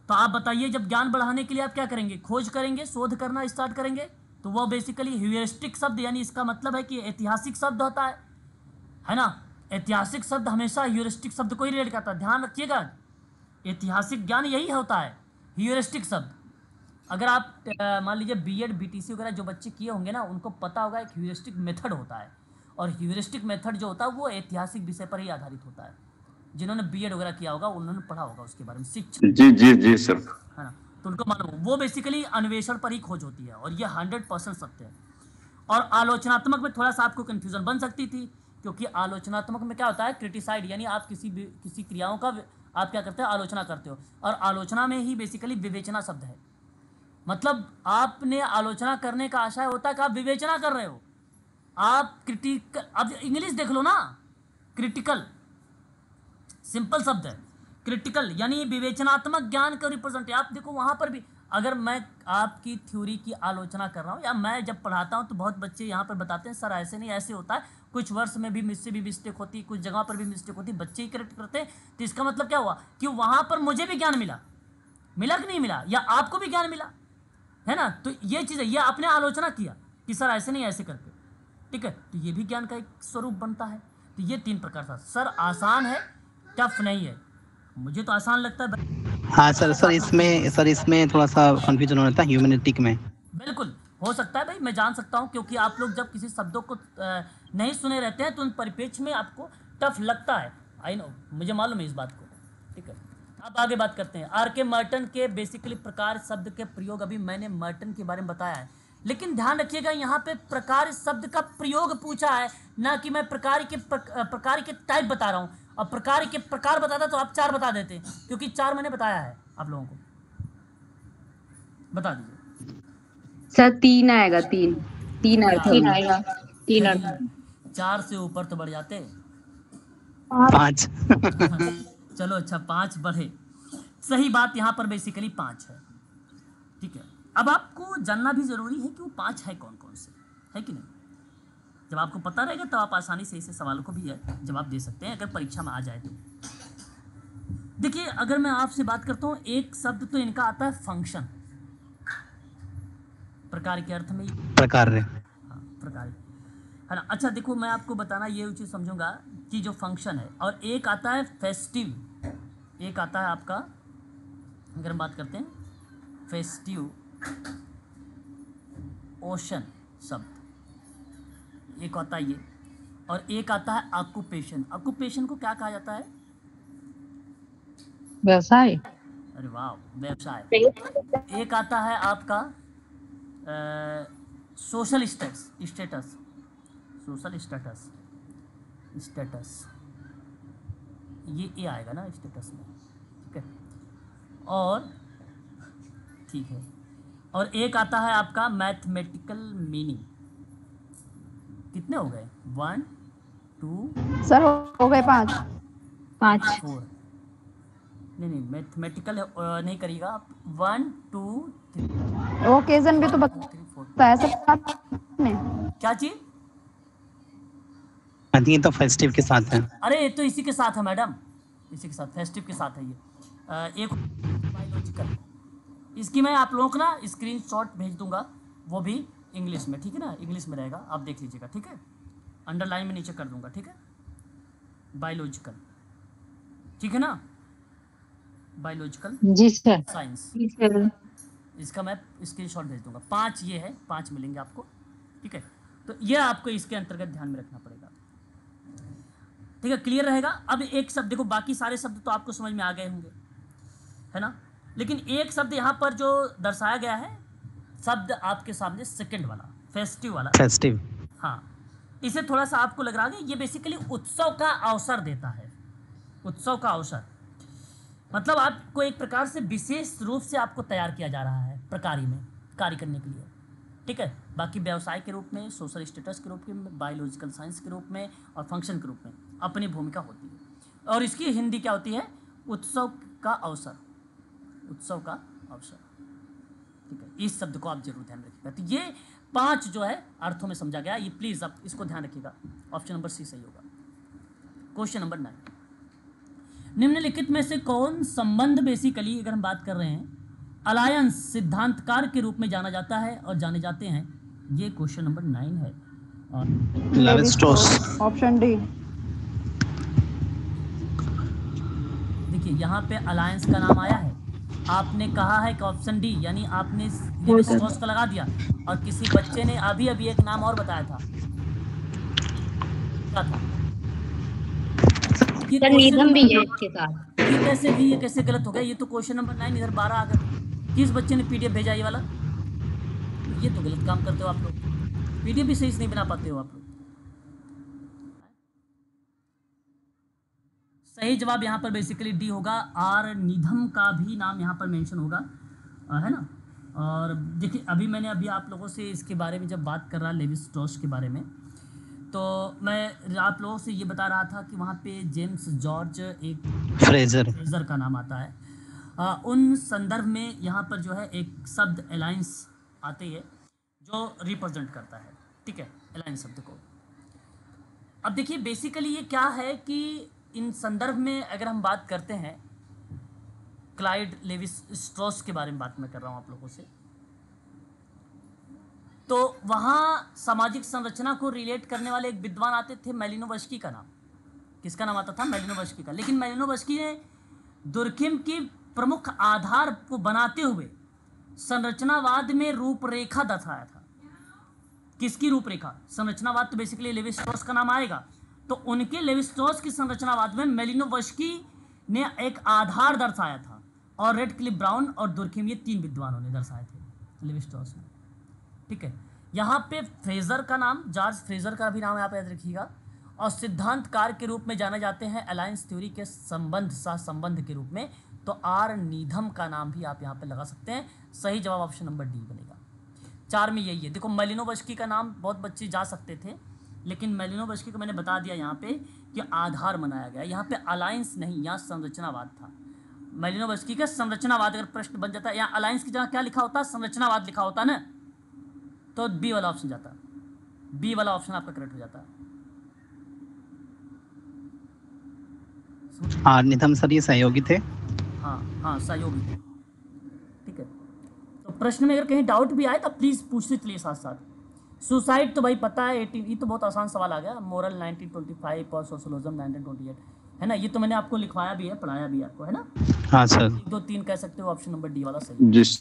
Speaker 1: तो आप बताइए, जब ज्ञान बढ़ाने के लिए आप क्या करेंगे? खोज करेंगे, शोध करना स्टार्ट करेंगे। तो वो बेसिकली ह्यूरिस्टिक शब्द, यानी इसका मतलब है कि ऐतिहासिक शब्द होता है ना। ऐतिहासिक शब्द हमेशा ह्यूरिस्टिक शब्द को ही रिलेट करता है, ध्यान रखिएगा। ऐतिहासिक ज्ञान यही होता है, ह्यूरिस्टिक शब्द। अगर आप मान लीजिए बीएड बीटीसी वगैरह जो बच्चे किए होंगे ना, उनको पता होगा एक ह्यूरिस्टिक मेथड होता है। और ह्यूरिस्टिक मेथड जो होता है वो ऐतिहासिक विषय पर ही आधारित होता है। जिन्होंने बीएड वगैरह किया होगा उन्होंने पढ़ा होगा उसके बारे में, शिक्षा।
Speaker 5: जी जी जी सर,
Speaker 1: है ना, तो उनको मालूम, वो बेसिकली अन्वेषण पर ही खोज होती है। और ये 100% सत्य है। और आलोचनात्मक में थोड़ा सा आपको कन्फ्यूजन बन सकती थी, क्योंकि आलोचनात्मक में क्या होता है? क्रिटिसाइड, यानी आप किसी क्रियाओं का आप क्या करते हो? आलोचना करते हो। और आलोचना में ही बेसिकली विवेचना शब्द है। मतलब आपने आलोचना करने का आशय होता है कि आप विवेचना कर रहे हो। आप क्रिटिकल, अब इंग्लिश देख लो ना, क्रिटिकल सिंपल शब्द है। क्रिटिकल यानी विवेचनात्मक ज्ञान को रिप्रेजेंट। आप देखो वहां पर भी, अगर मैं आपकी थ्योरी की आलोचना कर रहा हूँ, या मैं जब पढ़ाता हूँ तो बहुत बच्चे यहाँ पर बताते हैं सर ऐसे नहीं ऐसे होता है, कुछ वर्ष में भी मुझसे भी मिस्टेक होती है, कुछ जगह पर भी मिस्टेक होती है, बच्चे ही करेक्ट करते हैं। तो इसका मतलब क्या हुआ कि वहां पर मुझे भी ज्ञान मिला कि नहीं मिला, या आपको भी ज्ञान मिला, है ना। तो ये चीज़ है, ये आपने आलोचना किया कि सर ऐसे नहीं ऐसे करके, ठीक है, तो ये भी ज्ञान का एक स्वरूप बनता है। तो ये 3 प्रकार था। सर आसान है, टफ नहीं है। मुझे तो आसान लगता है।
Speaker 2: हाँ सर इसमें थोड़ा सा कंफ्यूजन हो रहा था ह्यूमैनिटिक में।
Speaker 1: बिल्कुल हो सकता है भाई, मैं जान सकता हूँ, क्योंकि आप लोग जब किसी शब्दों को नहीं सुने रहते हैं तो उन परिप्रेक्ष्य में आपको टफ लगता है। आई नो, मुझे मालूम है इस बात को। ठीक है, अब आगे बात करते हैं। आर.के. मर्टन के बेसिकली प्रकार शब्द के प्रयोग, अभी मैंने मर्टन के बारे में बताया है, लेकिन ध्यान रखिएगा यहाँ पे प्रकार शब्द का प्रयोग पूछा है, ना कि मैं प्रकार के टाइप बता रहा हूँ। अब प्रकार के प्रकार बताता तो आप 4 बता देते, क्योंकि 4 मैंने बताया है आप लोगों को। बता दीजिए
Speaker 6: सर। 3 आएगा, 3
Speaker 4: आएगा। 3
Speaker 1: 4 से ऊपर तो बढ़ जाते
Speaker 2: 5
Speaker 1: चलो अच्छा 5 बढ़े। सही बात यहाँ पर बेसिकली 5 है। ठीक है, अब आपको जानना भी जरूरी है कि वो 5 है कौन कौन से, है कि नहीं। जब आपको पता रहेगा तो आप आसानी से ऐसे सवालों को भी जवाब दे सकते हैं अगर परीक्षा में आ जाए तो। देखिए अगर मैं आपसे बात करता हूँ, एक शब्द तो इनका आता है फंक्शन, प्रकार के अर्थ में
Speaker 2: प्रकार रे।
Speaker 1: हाँ प्रकार है ना। अच्छा देखो मैं आपको बताना ये चीज़ समझूंगा कि जो फंक्शन है, और एक आता है फेस्टिव, एक आता है आपका, अगर हम बात करते हैं फेस्टिव ओशन शब्द, एक आता है ये, और एक आता है ऑक्यूपेशन। ऑक्यूपेशन को क्या कहा जाता है?
Speaker 3: व्यवसाय।
Speaker 1: अरे वाह, व्यवसाय। एक आता है आपका social status, social status, status ये आएगा ना स्टेटस में, ठीक है। और ठीक है, और एक आता है आपका मैथमेटिकल मीनिंग। कितने हो गए? 1 2
Speaker 7: सर हो गए 5।
Speaker 1: 4। नहीं मैथमेटिकल नहीं करिएगा आप। 1 2 3
Speaker 7: ओकेजन भी तो
Speaker 1: 4।
Speaker 7: बताया सर ने।
Speaker 1: क्या चीज?
Speaker 2: आई थिंक तो फेस्टिव के साथ है।
Speaker 1: अरे ये तो इसी के साथ है मैडम, इसी के साथ, फेस्टिव के साथ है ये। एक बायोलॉजिकल, इसकी मैं आप लोगों को ना स्क्रीनशॉट भेज दूंगा, वो भी इंग्लिश में, ठीक है ना, इंग्लिश में रहेगा, आप देख लीजिएगा, ठीक है। अंडरलाइन में नीचे कर दूंगा, ठीक है। बायोलॉजिकल, ठीक है ना, बायोलॉजिकल
Speaker 3: जी सर।
Speaker 1: साइंस,
Speaker 4: सर
Speaker 1: इसका मैं स्क्रीनशॉट भेज दूंगा। 5 ये है, 5 मिलेंगे आपको, ठीक है। तो ये आपको इसके अंतर्गत ध्यान में रखना पड़ेगा, ठीक है, क्लियर रहेगा। अब एक शब्द देखो, बाकी सारे शब्द तो आपको समझ में आ गए होंगे, है ना, लेकिन एक शब्द यहाँ पर जो दर्शाया गया है, शब्द आपके सामने सेकंड वाला, फेस्टिव वाला,
Speaker 2: फेस्टिव।
Speaker 1: हाँ, इसे थोड़ा सा आपको लग रहा है ये बेसिकली उत्सव का अवसर देता है, उत्सव का अवसर, मतलब आपको एक प्रकार से विशेष रूप से आपको तैयार किया जा रहा है प्रकारी में कार्य करने के लिए, ठीक है। बाकी व्यवसाय के रूप में, सोशल स्टेटस के रूप में, बायोलॉजिकल साइंस के रूप में और फंक्शन के रूप में अपनी भूमिका होती है। और इसकी हिंदी क्या होती है? उत्सव का अवसर, उत्सव का अवसर, ठीक है। इस शब्द को आप जरूर ध्यान रखिएगा। तो ये 5 जो है अर्थों में समझा गया, ये प्लीज़ आप इसको ध्यान रखिएगा। ऑप्शन नंबर सी सही होगा। क्वेश्चन नंबर 9, निम्नलिखित में से कौन संबंध बेसिकली अगर हम बात कर रहे हैं अलायंस सिद्धांतकार के रूप में जाना जाता है और जाने जाते हैं? ये क्वेश्चन नंबर 9 है। और
Speaker 2: लेवी स्ट्रॉस।
Speaker 7: Option D.
Speaker 1: देखिए यहाँ पे अलायंस का नाम आया है, आपने कहा है कि ऑप्शन डी, यानी आपने लेवी स्ट्रॉस का लगा दिया, और किसी बच्चे ने अभी अभी एक नाम और बताया था, क्या था? ये
Speaker 6: नीधम भी है इसके साथ।
Speaker 1: ये कैसे गलत हो गया? ये तो क्वेश्चन नंबर 9 इधर 12 आ गया। किस बच्चे ने पीडीएफ भेजा ये वाला? ये तो गलत काम करते हो आप लोग, पीडीएफ भी सही से नहीं बना पाते हो आप लोग। सही जवाब यहाँ पर बेसिकली डी होगा। आर नीधम का भी नाम यहाँ पर मेंशन होगा, है ना। और देखिए अभी आप लोगों से इसके बारे में जब बात कर रहा लेवी स्ट्रॉस के बारे में, तो मैं आप लोगों से ये बता रहा था कि वहाँ पे जेम्स जॉर्ज एक फ्रेजर का नाम आता है। उन संदर्भ में यहाँ पर जो है एक शब्द अलायंस आते है जो रिप्रेजेंट करता है, ठीक है, अलायंस शब्द को। अब देखिए बेसिकली ये क्या है कि इन संदर्भ में अगर हम बात करते हैं, क्लाइड लेवी स्ट्रॉस के बारे में बात मैं कर रहा हूँ आप लोगों से, तो वहाँ सामाजिक संरचना को रिलेट करने वाले एक विद्वान आते थे, मैलिनोवस्की का नाम। किसका नाम आता था? मैलिनोवस्की का। लेकिन मैलिनोवस्की ने दुर्खिम की प्रमुख आधार को बनाते हुए संरचनावाद में रूपरेखा दर्शाया था। किसकी रूपरेखा? संरचनावाद तो बेसिकली लेवी स्ट्रॉस का नाम आएगा, तो उनके लेवी स्ट्रॉस की संरचनावाद में मैलिनोवस्की ने एक आधार दर्शाया था, और रेडक्लिफ ब्राउन और दुर्खिम, ये 3 विद्वानों ने दर्शाए थे लेवी स्ट्रॉस में, ठीक है। यहाँ पे फ्रेजर का नाम, जॉर्ज फ्रेजर का भी नाम यहाँ पे याद रखिएगा, और सिद्धांतकार के रूप में जाने जाते हैं अलायंस थ्योरी के संबंध के रूप में, तो आर नीधम का नाम भी आप यहाँ पे लगा सकते हैं। सही जवाब ऑप्शन नंबर डी बनेगा। 4 में यही है। देखो मैलिनोवस्की का नाम बहुत बच्चे जा सकते थे, लेकिन मैलिनोवस्की को मैंने बता दिया यहाँ पे कि आधार बनाया गया, यहाँ पे अलायंस नहीं, यहाँ संरचनावाद था। मैलिनोवस्की का संरचनावाद अगर प्रश्न बन जाता है, या अलायंस की जगह क्या लिखा होता है, संरचनावाद लिखा होता ना, तो बी वाला ऑप्शन जाता, बी वाला ऑप्शन आपका करेक्ट हो जाता।
Speaker 2: निधम सर ये सहयोगी थे।
Speaker 1: हाँ हाँ, सहयोगी थे। ठीक है, तो प्रश्न में अगर कहीं डाउट भी आए तो प्लीज पूछते चलिए साथ साथ। सुसाइड तो भाई पता है, 18, ये तो बहुत आसान सवाल आ गया। मोरल 1925 और सोशलिज्म 1928, है ना, ये तो मैंने आपको लिखवाया भी है, पढ़ाया भी है आपको, है ना।
Speaker 2: हाँ सर।
Speaker 1: 1 2 3 कह सकते हो, ऑप्शन नंबर डी वाला सही।
Speaker 5: जिस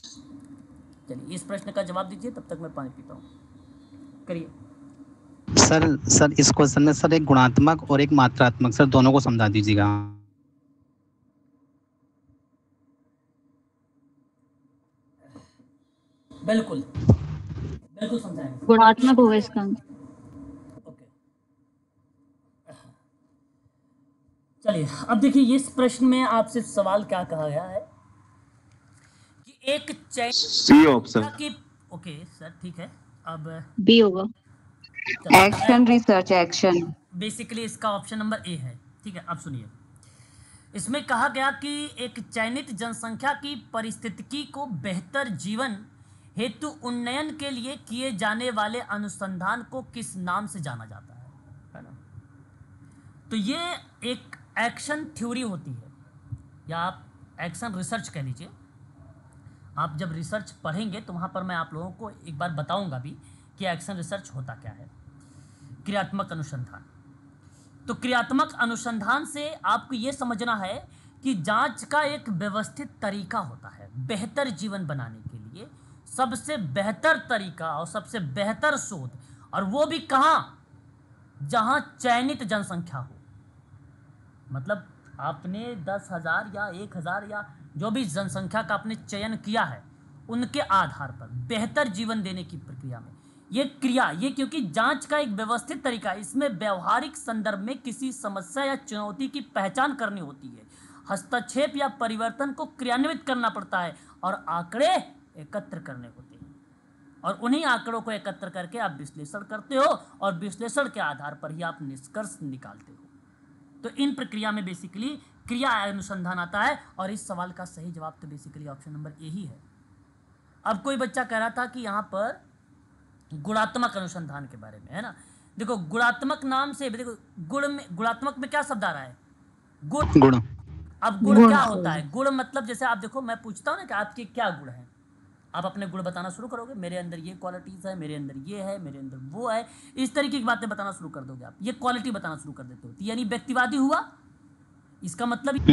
Speaker 1: चलिए इस प्रश्न का जवाब दीजिए, तब तक मैं पानी पीता हूँ। करिए।
Speaker 2: सर इस क्वेश्चन में सर एक गुणात्मक और एक मात्रात्मक, सर दोनों को समझा दीजिएगा।
Speaker 1: बिल्कुल बिल्कुल समझाएंगे।
Speaker 4: गुणात्मक होगा इसका।
Speaker 1: ओके, चलिए अब देखिए, ये इस प्रश्न में आपसे सवाल क्या कहा गया है कि एक चैन
Speaker 5: सी ऑप्शन।
Speaker 1: की, ओके सर ठीक है, अब
Speaker 4: बी होगा।
Speaker 8: Action research action.
Speaker 1: बेसिकली इसका ऑप्शन नंबर ए है। ठीक है, अब सुनिए, इसमें कहा गया कि एक चयनित जनसंख्या की पारिस्थितिकी को बेहतर जीवन हेतु उन्नयन के लिए किए जाने वाले अनुसंधान को किस नाम से जाना जाता है ना। तो ये एक एक्शन थ्योरी होती है, या आप एक्शन रिसर्च कह लीजिए। आप जब रिसर्च पढ़ेंगे तो वहाँ पर मैं आप लोगों को एक बार बताऊंगा भी कि एक्शन रिसर्च होता क्या है। क्रियात्मक अनुसंधान, तो क्रियात्मक अनुसंधान से आपको ये समझना है कि जांच का एक व्यवस्थित तरीका होता है बेहतर जीवन बनाने के लिए। सबसे बेहतर तरीका और सबसे बेहतर शोध, और वो भी कहाँ, जहाँ चयनित जनसंख्या हो। मतलब आपने 10,000 या 1,000 या जो भी जनसंख्या का आपने चयन किया है, उनके आधार पर बेहतर जीवन देने की प्रक्रिया में ये क्रिया, ये क्योंकि जांच का एक व्यवस्थित तरीका है, इसमें व्यवहारिक संदर्भ में किसी समस्या या चुनौती की पहचान करनी होती है, हस्तक्षेप या परिवर्तन को क्रियान्वित करना पड़ता है, और आंकड़े एकत्र करने होते हैं, और उन्हीं आंकड़ों को एकत्र करके आप विश्लेषण करते हो, और विश्लेषण के आधार पर ही आप निष्कर्ष निकालते हो। तो इन प्रक्रिया में बेसिकली क्रिया अनुसंधान आता है, और इस सवाल का सही जवाब तो बेसिकली ऑप्शन नंबर ए ही है। अब कोई बच्चा कह रहा था कि यहाँ पर गुणात्मक अनुसंधान के बारे में, है ना। देखो गुणात्मक नाम से, देखो गुण में, गुणात्मक में क्या शब्द आ रहा है, गुण। अब गुण क्या होता है, गुण मतलब जैसे आप देखो, मैं पूछता हूँ ना कि आपके क्या गुण हैं, आप अपने गुण बताना शुरू करोगे, मेरे अंदर ये क्वालिटीज़ है, मेरे अंदर ये है, मेरे अंदर वो है, इस तरीके की बातें बताना शुरू कर दोगे आप, ये क्वालिटी बताना शुरू कर देते हो, यानी व्यक्तिवादी हुआ। इसका मतलब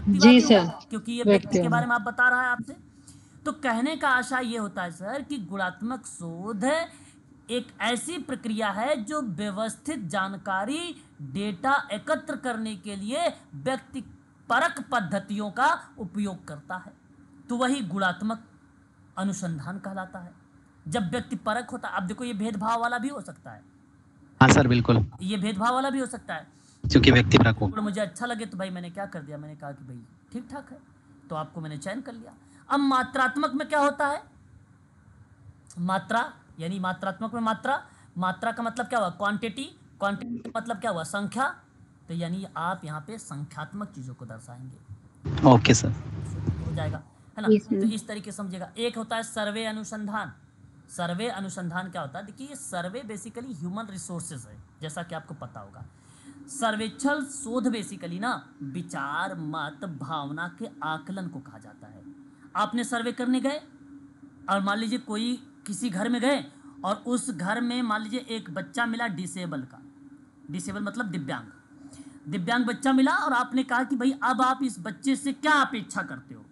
Speaker 3: जी सर,
Speaker 1: क्योंकि ये व्यक्ति के बारे में आप बता रहा है आपसे। तो कहने का आशा ये होता है सर कि गुणात्मक शोध एक ऐसी प्रक्रिया है जो व्यवस्थित जानकारी, डेटा एकत्र करने के लिए व्यक्तिपरक पद्धतियों का उपयोग करता है, तो वही गुणात्मक अनुसंधान कहलाता है। जब व्यक्तिपरक होता है, अब देखो ये भेदभाव वाला भी हो सकता है।
Speaker 2: हाँ सर बिल्कुल,
Speaker 1: ये भेदभाव वाला भी हो सकता है,
Speaker 2: क्योंकि व्यक्तिपरक हो।
Speaker 1: मुझे अच्छा लगे तो भाई मैंने क्या कर दिया, मैंने कहा कि भाई ठीक ठाक है, तो आपको मैंने चयन कर लिया। अब मात्रात्मक में क्या होता है, मात्रा, यानी मात्रात्मक में मात्रा का मतलब क्या हुआ, क्वांटिटी, क्वांटिटी का मतलब क्या हुआ, संख्या, तो यानी आप यहाँ पे संख्यात्मक चीजों को दर्शाएंगे।
Speaker 2: ओके सर,
Speaker 1: हो जाएगा, है ना। तो इस तरीके से समझिएगा। एक होता है सर्वे अनुसंधान। सर्वे अनुसंधान क्या होता है, देखिए ये सर्वे बेसिकली ह्यूमन रिसोर्सेज है, जैसा कि आपको पता होगा। सर्वेक्षण शोध बेसिकली ना विचार, मत, भावना के आकलन को कहा जाता है। आपने सर्वे करने गए, और मान लीजिए कोई किसी घर में गए, और उस घर में मान लीजिए एक बच्चा मिला डिसेबल का, डिसेबल मतलब दिव्यांग बच्चा मिला, और आपने कहा कि भाई अब आप इस बच्चे से क्या अपेक्षा करते हो,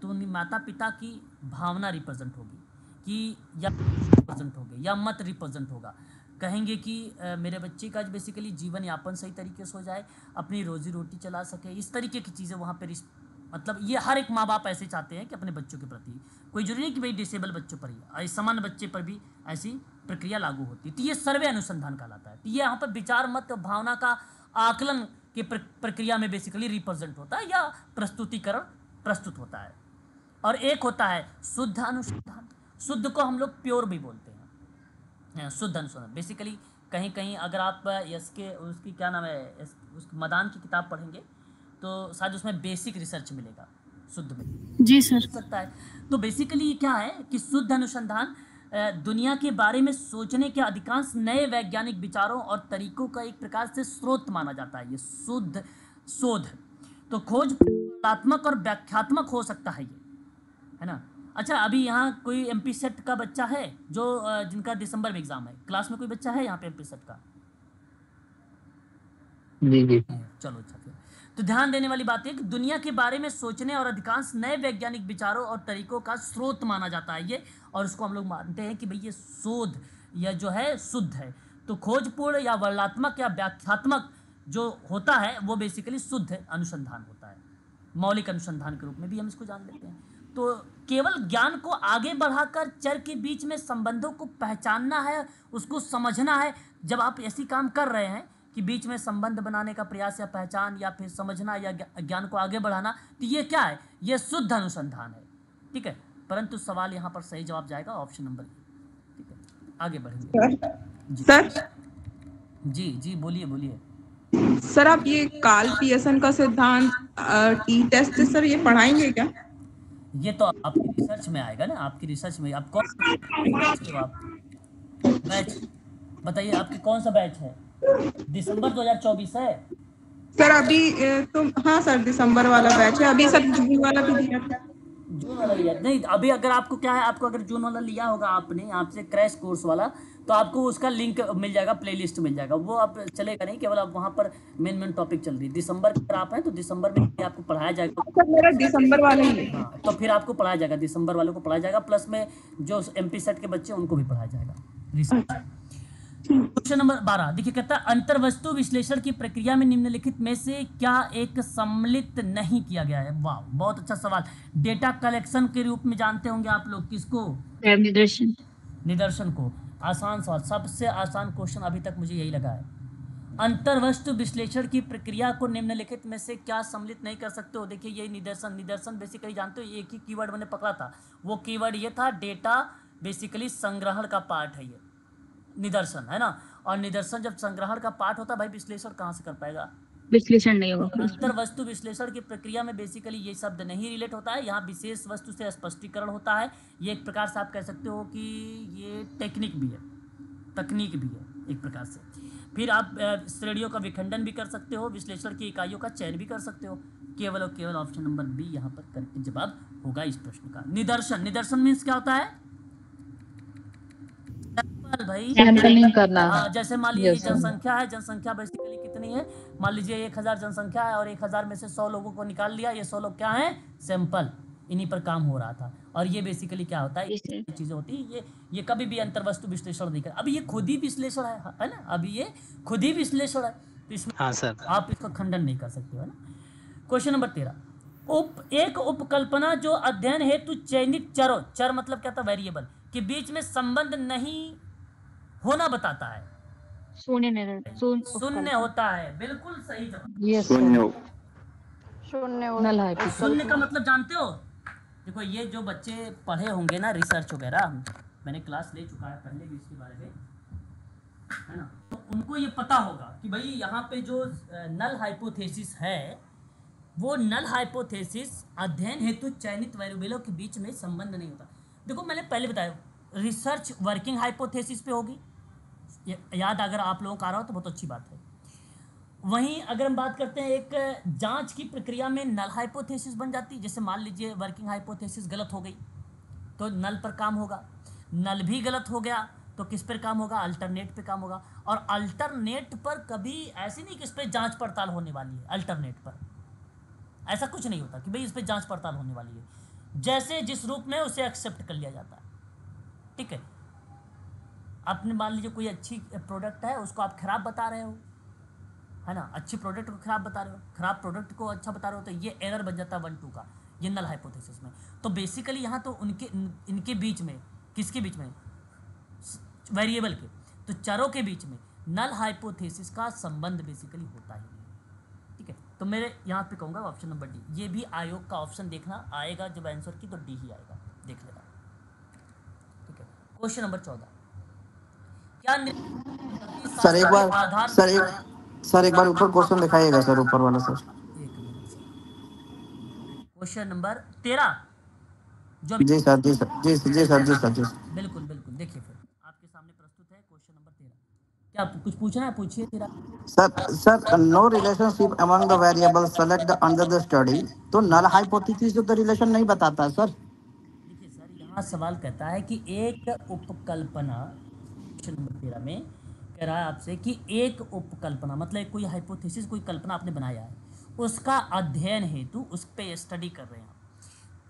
Speaker 1: तो माता पिता की भावना रिप्रेजेंट होगी कि या रिप्रेजेंट होगी या मत रिप्रेजेंट होगा। कहेंगे कि मेरे बच्चे का बेसिकली जीवन यापन सही तरीके से हो जाए, अपनी रोजी रोटी चला सके, इस तरीके की चीज़ें वहाँ पर, मतलब ये हर एक माँ बाप ऐसे चाहते हैं कि अपने बच्चों के प्रति, कोई जरूरी नहीं कि भाई डिसेबल बच्चों पर ही, सामान्य बच्चे पर भी ऐसी प्रक्रिया लागू होती है। तो ये सर्वे अनुसंधान कहलाता है। तो ये यहाँ पर विचार, मत, भावना का आकलन की प्रक्रिया में बेसिकली रिप्रेजेंट होता है, या प्रस्तुतिकरण प्रस्तुत होता है। और एक होता है शुद्ध अनुसंधान। शुद्ध को हम लोग प्योर भी बोलते हैं, शुद्ध अनुसंधान। बेसिकली कहीं कहीं अगर आप इसके उसकी क्या नाम है, उस मदान की किताब पढ़ेंगे तो शायद उसमें बेसिक रिसर्च मिलेगा शुद्ध में
Speaker 4: जी सर।
Speaker 1: हो सकता है। तो बेसिकली ये क्या है कि शुद्ध अनुसंधान दुनिया के बारे में सोचने के अधिकांश नए वैज्ञानिक विचारों और तरीकों का एक प्रकार से स्रोत माना जाता है। ये शुद्ध शोध तो खोज कलात्मक और व्याख्यात्मक हो सकता है ये, है ना। अच्छा, अभी यहाँ कोई एमपी सेट का बच्चा है जो जिनका दिसंबर में एग्जाम है, क्लास में कोई बच्चा है यहाँ पे एमपी सेट का?
Speaker 2: जी जी।
Speaker 1: चलो अच्छा फिर तो ध्यान देने वाली बात है कि दुनिया के बारे में सोचने और अधिकांश नए वैज्ञानिक विचारों और तरीकों का स्रोत माना जाता है ये, और उसको हम लोग मानते हैं कि भाई ये शोध या जो है शुद्ध है। तो खोजपूर्ण या वर्णनात्मक या व्याख्यात्मक जो होता है वो बेसिकली शुद्ध अनुसंधान होता है, मौलिक अनुसंधान के रूप में भी हम इसको जान लेते हैं। तो केवल ज्ञान को आगे बढ़ाकर चर के बीच में संबंधों को पहचानना है, उसको समझना है। जब आप ऐसी काम कर रहे हैं कि बीच में संबंध बनाने का प्रयास या पहचान या फिर समझना या ज्ञान को आगे बढ़ाना, तो ये क्या है? ये शुद्ध अनुसंधान है, ठीक है। परंतु सवाल यहाँ पर सही जवाब जाएगा ऑप्शन नंबर, ठीक है। आगे बढ़ेंगे
Speaker 9: सर।
Speaker 1: जी जी बोलिए बोलिए।
Speaker 9: सर आप ये कार्ल पियर्सन का सिद्धांत टी टेस्ट सर ये पढ़ाएंगे क्या?
Speaker 1: ये तो आपकी रिसर्च में आएगा ना, आपकी रिसर्च में। आप कौन आप बैच बताइए, आपके कौन सा बैच है? दिसंबर 2024 है
Speaker 9: सर अभी तो हाँ सर दिसंबर वाला बैच है, अभी सर जून वाला भी दिया था।
Speaker 1: जून वाला लिया नहीं अभी? अगर आपको क्या है, आपको अगर जून वाला लिया होगा आपने आपसे क्रैश कोर्स वाला, तो आपको उसका लिंक मिल जाएगा, प्लेलिस्ट मिल जाएगा, वो आप चलेगा नहीं, केवल आप वहाँ पर मेन टॉपिक चल रही है। दिसंबर अगर आप हैं तो दिसंबर में आपको पढ़ाया जाएगा।
Speaker 9: सर मेरा दिसंबर वाला ही है।
Speaker 1: हाँ, तो फिर आपको पढ़ाया जाएगा, दिसंबर वालों को पढ़ाया जाएगा, प्लस में जो एमपी सेट के बच्चे उनको भी पढ़ाया जाएगा रिसर्च। क्वेश्चन नंबर 12 देखिए, कहता है अंतर्वस्तु विश्लेषण की प्रक्रिया में निम्नलिखित में से क्या एक सम्मिलित नहीं किया गया है? वाह, बहुत अच्छा सवाल। डेटा कलेक्शन के रूप में जानते होंगे आप लोग किसको?
Speaker 4: निदर्शन।
Speaker 1: निदर्शन को। आसान सवाल, सबसे आसान क्वेश्चन अभी तक मुझे यही लगा है। अंतर्वस्तु विश्लेषण की प्रक्रिया को निम्नलिखित में से क्या सम्मिलित नहीं कर सकते हो? देखिए ये निदर्शन बेसिकली जानते हो, एक ही कीवर्ड मैंने पकड़ा था, वो कीवर्ड ये था डेटा बेसिकली संग्रहण का पार्ट है ये निदर्शन, है ना। और निदर्शन जब संग्रहण का पार्ट होता है भाई, विश्लेषण कहाँ से कर पाएगा?
Speaker 4: विश्लेषण नहीं होगा।
Speaker 1: अंतर्वस्तु विश्लेषण की प्रक्रिया में बेसिकली ये शब्द नहीं रिलेट होता है, यहाँ विशेष वस्तु से स्पष्टीकरण होता है। ये एक प्रकार से आप कह सकते हो कि ये टेक्निक भी है, तकनीक भी है एक प्रकार से। फिर आप श्रेणियों का विखंडन भी कर सकते हो, विश्लेषण की इकाइयों का चयन भी कर सकते हो। केवल और केवल ऑप्शन नंबर बी यहाँ पर करेक्ट जवाब होगा इस प्रश्न का। निदर्शन मीन्स क्या होता है भाई?
Speaker 3: सैंपलिंग करना।
Speaker 1: जैसे मान लीजिए जनसंख्या है, जनसंख्या बेसिकली कितनी है? मान लीजिए 1000 जनसंख्या है और 1000 में से 100 लोगों को निकाल लिया, ये 100 लोग क्या हैं? सैंपल। इन्हीं पर काम हो रहा था। और ये बेसिकली क्या होता है, चीजें होती है, ये कभी भी अंतर्वस्तु विश्लेषण नहीं कर। अभी ये खुद ही विश्लेषण है ना, अभी ये खुद ही विश्लेषण है, तो इसमें
Speaker 2: हाँ सर,
Speaker 1: आप इसका खंडन नहीं कर सकते, है ना। क्वेश्चन नंबर 13, एक उपकल्पना जो अध्ययन हेतु चयनित चरों, चर मतलब क्या था? वेरिएबल के बीच में संबंध नहीं होना बताता है। शून्य होता है, बिल्कुल सही जवाब। शून्य का मतलब जानते हो? देखो ये जो बच्चे पढ़े होंगे ना रिसर्च वगैरह, मैंने क्लास ले चुका है पहले भी इसके बारे में, है ना, तो उनको ये पता होगा कि भाई यहाँ पे जो नल हाइपोथेसिस है, वो नल हाइपोथेसिस अध्ययन हेतु चयनित वेरिएबलों के बीच में संबंध नहीं होता। देखो मैंने पहले बताया, रिसर्च वर्किंग हाइपोथेसिस पे होगी, याद अगर आप लोगों को आ रहा हो तो बहुत अच्छी बात है। वहीं अगर हम बात करते हैं एक जांच की प्रक्रिया में नल हाइपोथेसिस बन जाती है, जैसे मान लीजिए वर्किंग हाइपोथेसिस गलत हो गई तो नल पर काम होगा, नल भी गलत हो गया तो किस पर काम होगा? अल्टरनेट पे काम होगा। और अल्टरनेट पर कभी ऐसे नहीं कि इस पर जांच पड़ताल होने वाली है, अल्टरनेट पर ऐसा कुछ नहीं होता कि भाई इस पर जांच पड़ताल होने वाली है, जैसे जिस रूप में उसे एक्सेप्ट कर लिया जाता है, ठीक है। आपने मान लीजिए कोई अच्छी प्रोडक्ट है, उसको आप खराब बता रहे हो, है ना, अच्छी प्रोडक्ट को खराब बता रहे हो, खराब प्रोडक्ट को अच्छा बता रहे हो, तो ये एरर बन जाता है 1-2 का, ये नल हाइपोथेसिस में। तो बेसिकली यहाँ तो इनके बीच में, किसके बीच में? वेरिएबल के, तो चरों के बीच में नल हाइपोथेसिस का संबंध बेसिकली होता ही नहीं, ठीक है। तो मेरे यहाँ पे कहूँगा ऑप्शन नंबर डी। ये भी आयोग का ऑप्शन देखना आएगा जब आंसर की, तो डी ही आएगा, देख लेना, ठीक है। क्वेश्चन नंबर 14, क्या
Speaker 10: सर एक बार ऊपर क्वेश्चन दिखाइएगा सर, ऊपर वाला सर।
Speaker 1: क्वेश्चन नंबर 13 जो
Speaker 10: जी सर जी सर जी सर जी सर जी सर जी
Speaker 1: बिल्कुल बिल्कुल देखिए फिर आपके सामने प्रस्तुत है क्वेश्चन नंबर 13। क्या कुछ पूछना है, पूछिए 13।
Speaker 10: Sir no relationship among the variables select under the study, तो नल हाइपोथेसिस तो रिलेशन नहीं बताता सर।
Speaker 1: देखिए सर, यहाँ सवाल कहता है कि एक उपकल्पना, क्वेश्चन नंबर 13 में कह रहा है आपसे कि एक उपकल्पना मतलब कोई हाइपोथेसिस, कोई कल्पना आपने बनाया है, उसका अध्ययन हेतु उस पे स्टडी कर रहे हैं,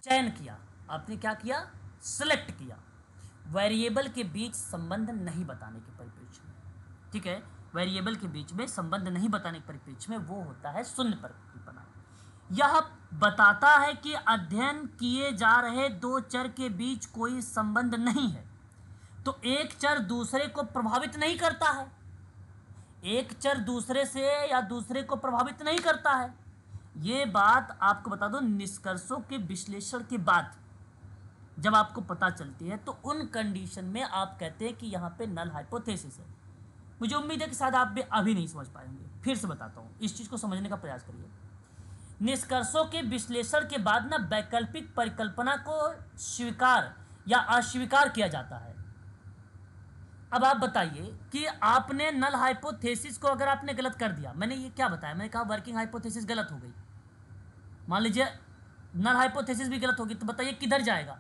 Speaker 1: चयन किया आपने, क्या किया, सिलेक्ट किया, वेरिएबल के बीच संबंध नहीं बताने के परिप्रेक्ष्य में, ठीक है, वेरिएबल के बीच में संबंध नहीं बताने के परिप्रेक्ष्य में वो होता है शून्य परिकल्पना। यह बताता है कि अध्ययन किए जा रहे दो चर के बीच कोई संबंध नहीं है, तो एक चर दूसरे को प्रभावित नहीं करता है, एक चर दूसरे से या दूसरे को प्रभावित नहीं करता है। ये बात आपको बता दो, निष्कर्षों के विश्लेषण के बाद जब आपको पता चलती है तो उन कंडीशन में आप कहते हैं कि यहाँ पे नल हाइपोथेसिस है। मुझे उम्मीद है कि शायद आप भी अभी नहीं समझ पाएंगे, फिर से बताता हूँ, इस चीज़ को समझने का प्रयास करिए। निष्कर्षों के विश्लेषण के बाद ना वैकल्पिक परिकल्पना को स्वीकार या अस्वीकार किया जाता है। अब आप बताइए कि आपने नल हाइपोथेसिस को अगर आपने गलत कर दिया, मैंने ये क्या बताया, मैंने कहा वर्किंग हाइपोथेसिस गलत हो गई, मान लीजिए नल हाइपोथेसिस भी गलत होगी, तो बताइए किधर जाएगा,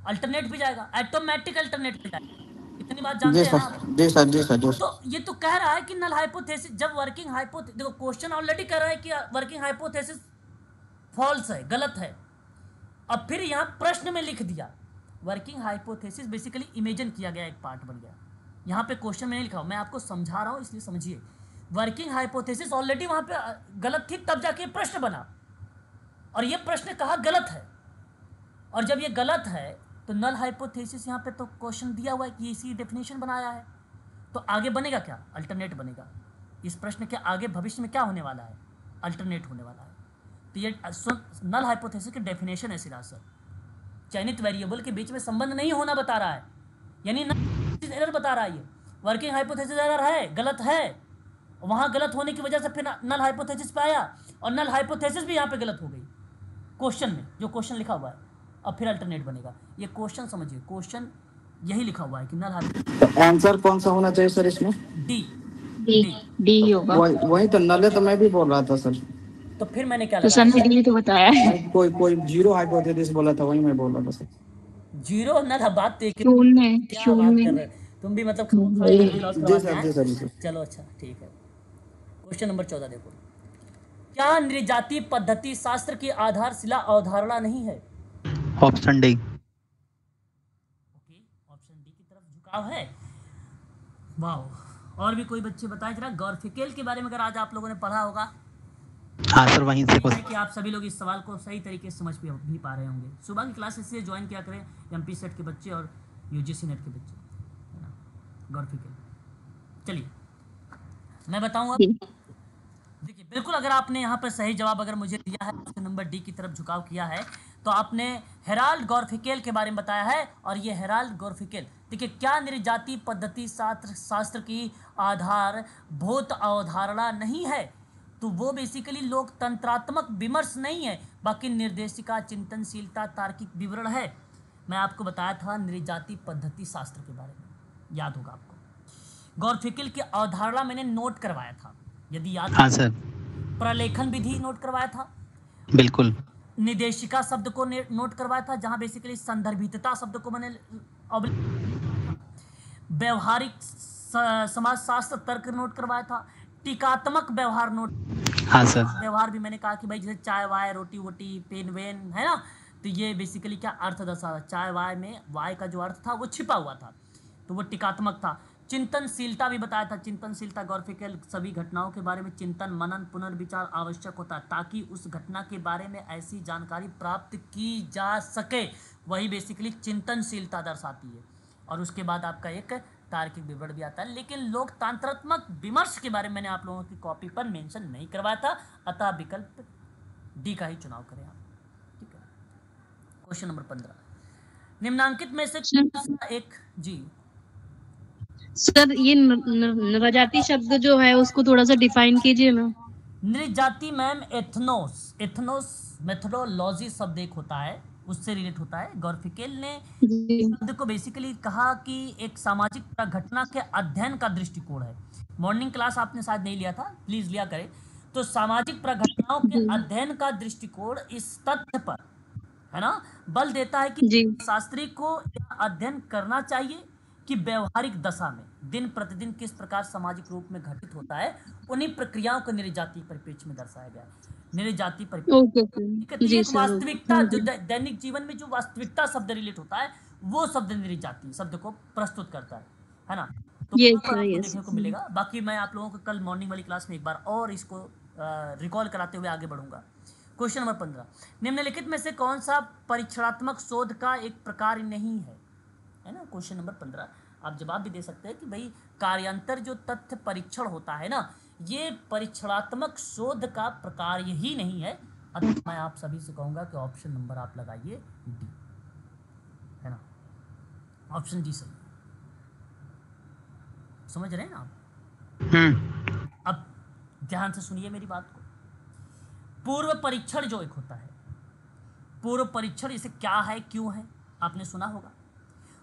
Speaker 1: अल्टरनेट भी जाएगा, ऑटोमेटिक अल्टरनेट भी जाएगा। इतनी बात जानते हैं आप?
Speaker 10: जी सर जी सर जी सर।
Speaker 1: तो ये तो कह रहा है कि नल हाइपोथेसिस, जब वर्किंग हाइपोथेसिस, देखो क्वेश्चन ऑलरेडी कह रहा है कि वर्किंग हाइपोथेसिस फॉल्स है, गलत है, अब फिर यहाँ प्रश्न में लिख दिया वर्किंग हाइपोथेसिस, बेसिकली इमेजिन किया गया एक पार्ट बन गया। यहाँ पे क्वेश्चन में नहीं लिखा हूँ, मैं आपको समझा रहा हूँ इसलिए समझिए। वर्किंग हाइपोथेसिस ऑलरेडी वहाँ पे गलत थी, तब जाके प्रश्न बना, और ये प्रश्न कहा गलत है, और जब ये गलत है तो नल हाइपोथेसिस यहाँ पे तो क्वेश्चन दिया हुआ है कि इसी डेफिनेशन बनाया है, तो आगे बनेगा क्या, अल्टरनेट बनेगा। इस प्रश्न के आगे भविष्य में क्या होने वाला है, अल्टरनेट होने वाला है। तो ये नल हाइपोथेसिस की डेफिनेशन है सीधा सर, चयनित वेरिएबल के बीच में संबंध नहीं होना बता रहा है, यानी एरर बता रहा है। ये वर्किंग हाइपोथेसिस एरर है, गलत है, वहाँ गलत होने की वजह से फिर नल हाइपोथेसिस पे आया, और नल हाइपोथेसिस भी यहाँ पे गलत हो गई क्वेश्चन में, जो क्वेश्चन लिखा हुआ है, अब फिर अल्टरनेट बनेगा। ये क्वेश्चन समझिए, क्वेश्चन यही लिखा हुआ है कि नल हाइपोथेसिस।
Speaker 10: आंसर कौन सा होना चाहिए सर इसमें?
Speaker 1: डी
Speaker 4: डी डी ही होगा।
Speaker 10: वही तो नल है, तो मैं भी बोल रहा था सर।
Speaker 1: तो फिर मैंने क्या
Speaker 4: तो
Speaker 1: लगाया,
Speaker 4: सर ने डी तो बताया है।
Speaker 10: कोई जीरो हाइपोथेसिस बोला था, वही मैं बोल रहा था सर।
Speaker 1: जीरो नल, बात तो एक,
Speaker 4: शून्य
Speaker 1: क्या बात कर रहे हो तुम भी, मतलब
Speaker 10: जी सर जी सर जी सर।
Speaker 1: चलो अच्छा ठीक है। क्वेश्चन नंबर 14 देखो, क्या नृजाति पद्धति शास्त्र की आधारशिला अवधारणा नहीं है?
Speaker 2: Option D.
Speaker 1: Okay, option D की तरफ झुकाव है। वाह, और भी कोई बच्चे बताएं जरा, गॉर्फिकेल के बारे में अगर आज आप लोगों ने पढ़ा होगा।
Speaker 2: हाँ सर, वहीं से कुछ।
Speaker 1: कि आप सभी लोग इस सवाल को सही तरीके से समझ भी पा रहे होंगे। सुबह की क्लास इसलिए ज्वाइन किया करें, एमपी सेट के बच्चे और यूजीसी नेट के बच्चे, है ना, गॉर्फिकेल। चलिए मैं बताऊँ अब। देखिए बिल्कुल, अगर आपने यहाँ पर सही जवाब अगर मुझे दिया है, ऑप्शन नंबर डी की तरफ झुकाव किया है, तो आपने हेराल्ड गॉर्फिकेल के बारे में बताया है। और ये हेराल्ड गॉर्फिकेल, देखिए, क्या नृजाति पद्धति शास्त्र की आधारभूत अवधारणा नहीं है, तो वो बेसिकली लोकतंत्रात्मक विमर्श नहीं है, बाकी निर्देशिका, चिंतनशीलता, तार्किक विवरण है। मैं आपको बताया था नृजाति पद्धति शास्त्र के बारे में, याद होगा आपको। गॉर्फिकेल की अवधारणा मैंने नोट करवाया था, यदि याद।
Speaker 2: हाँ सर। प्रलेखन
Speaker 1: विधि नोट करवाया था,
Speaker 2: बिल्कुल।
Speaker 1: निर्देशिका शब्द को नोट करवाया था, जहां बेसिकली संदर्भितता शब्द को मैंने, व्यवहारिक समाजशास्त्र तर्क नोट करवाया था, टीकात्मक व्यवहार नोट।
Speaker 2: हाँ सर।
Speaker 1: व्यवहार भी मैंने कहा कि भाई जैसे चाय वाय, रोटी वोटी, पेन वेन, है ना, तो ये बेसिकली क्या अर्थ दर्शा, चाय वाय में वाय का जो अर्थ था वो छिपा हुआ था, तो वो टीकात्मक था। चिंतनशीलता भी बताया था, चिंतनशीलता गॉर्फिकेल, सभी घटनाओं के बारे में चिंतन मनन पुनर्विचार आवश्यक होता है, ताकि उस घटना के बारे में ऐसी जानकारी प्राप्त की जा सके, वही बेसिकली चिंतनशीलता दर्शाती है। और उसके बाद आपका एक तार्किक विवरण भी आता है, लेकिन लोकतंत्रात्मक विमर्श के बारे में मैंने आप लोगों की कॉपी पर मेंशन नहीं करवाया था, अतः विकल्प डी का ही चुनाव करें आप, ठीक है। क्वेश्चन नंबर 15, निम्नांकित में से एक, जी
Speaker 4: सर ये नृजाति शब्द जो है उसको थोड़ा सा डिफाइन कीजिए ना।
Speaker 1: नृजाति मैम एथनोस, एथनोस मेथोडोलॉजी शब्द एक होता है, उससे रिलेट होता है। गॉर्फिकेल ने इस शब्द को बेसिकली कहा कि एक सामाजिक घटना के अध्ययन का दृष्टिकोण है। मॉर्निंग क्लास आपने शायद नहीं लिया था, प्लीज लिया करें। तो सामाजिक प्रघटनाओं के अध्ययन का दृष्टिकोण इस तथ्य पर, है ना, बल देता है कि शास्त्री को यह अध्ययन करना चाहिए कि व्यवहारिक दशा में दिन प्रतिदिन किस प्रकार सामाजिक रूप में घटित होता है, उन्हीं प्रक्रियाओं को नृजातीय परिप्रेक्ष्य में दर्शाया गया है। नृजातीय परिप्रेक्ष्य, ठीक है, तो एक वास्तविकता जो दैनिक जीवन में जो वास्तविकता शब्द रिलेट होता है, वो शब्द नृजातीय शब्द को प्रस्तुत करता है ना। तो आपको देखने को मिलेगा। बाकी मैं आप लोगों को कल मॉर्निंग वाली क्लास में एक बार और इसको रिकॉल कराते हुए आगे बढ़ूंगा। क्वेश्चन नंबर 15, निम्नलिखित में से कौन सा परीक्षणात्मक शोध का एक प्रकार नहीं है ना। क्वेश्चन नंबर 15 आप जवाब भी दे सकते हैं कि भाई कार्यांतर जो तथ्य परीक्षण होता है ना, ये परीक्षणात्मक शोध का प्रकार ही नहीं है। अब मैं आप सभी से कहूंगा कि ऑप्शन नंबर आप लगाइए डी, है ना, ऑप्शन डी सही। समझ रहे हैं ना आप? अब ध्यान से सुनिए मेरी बात को। पूर्व परीक्षण जो एक होता है, पूर्व परीक्षण इसे क्या है, क्यों है, आपने सुना होगा।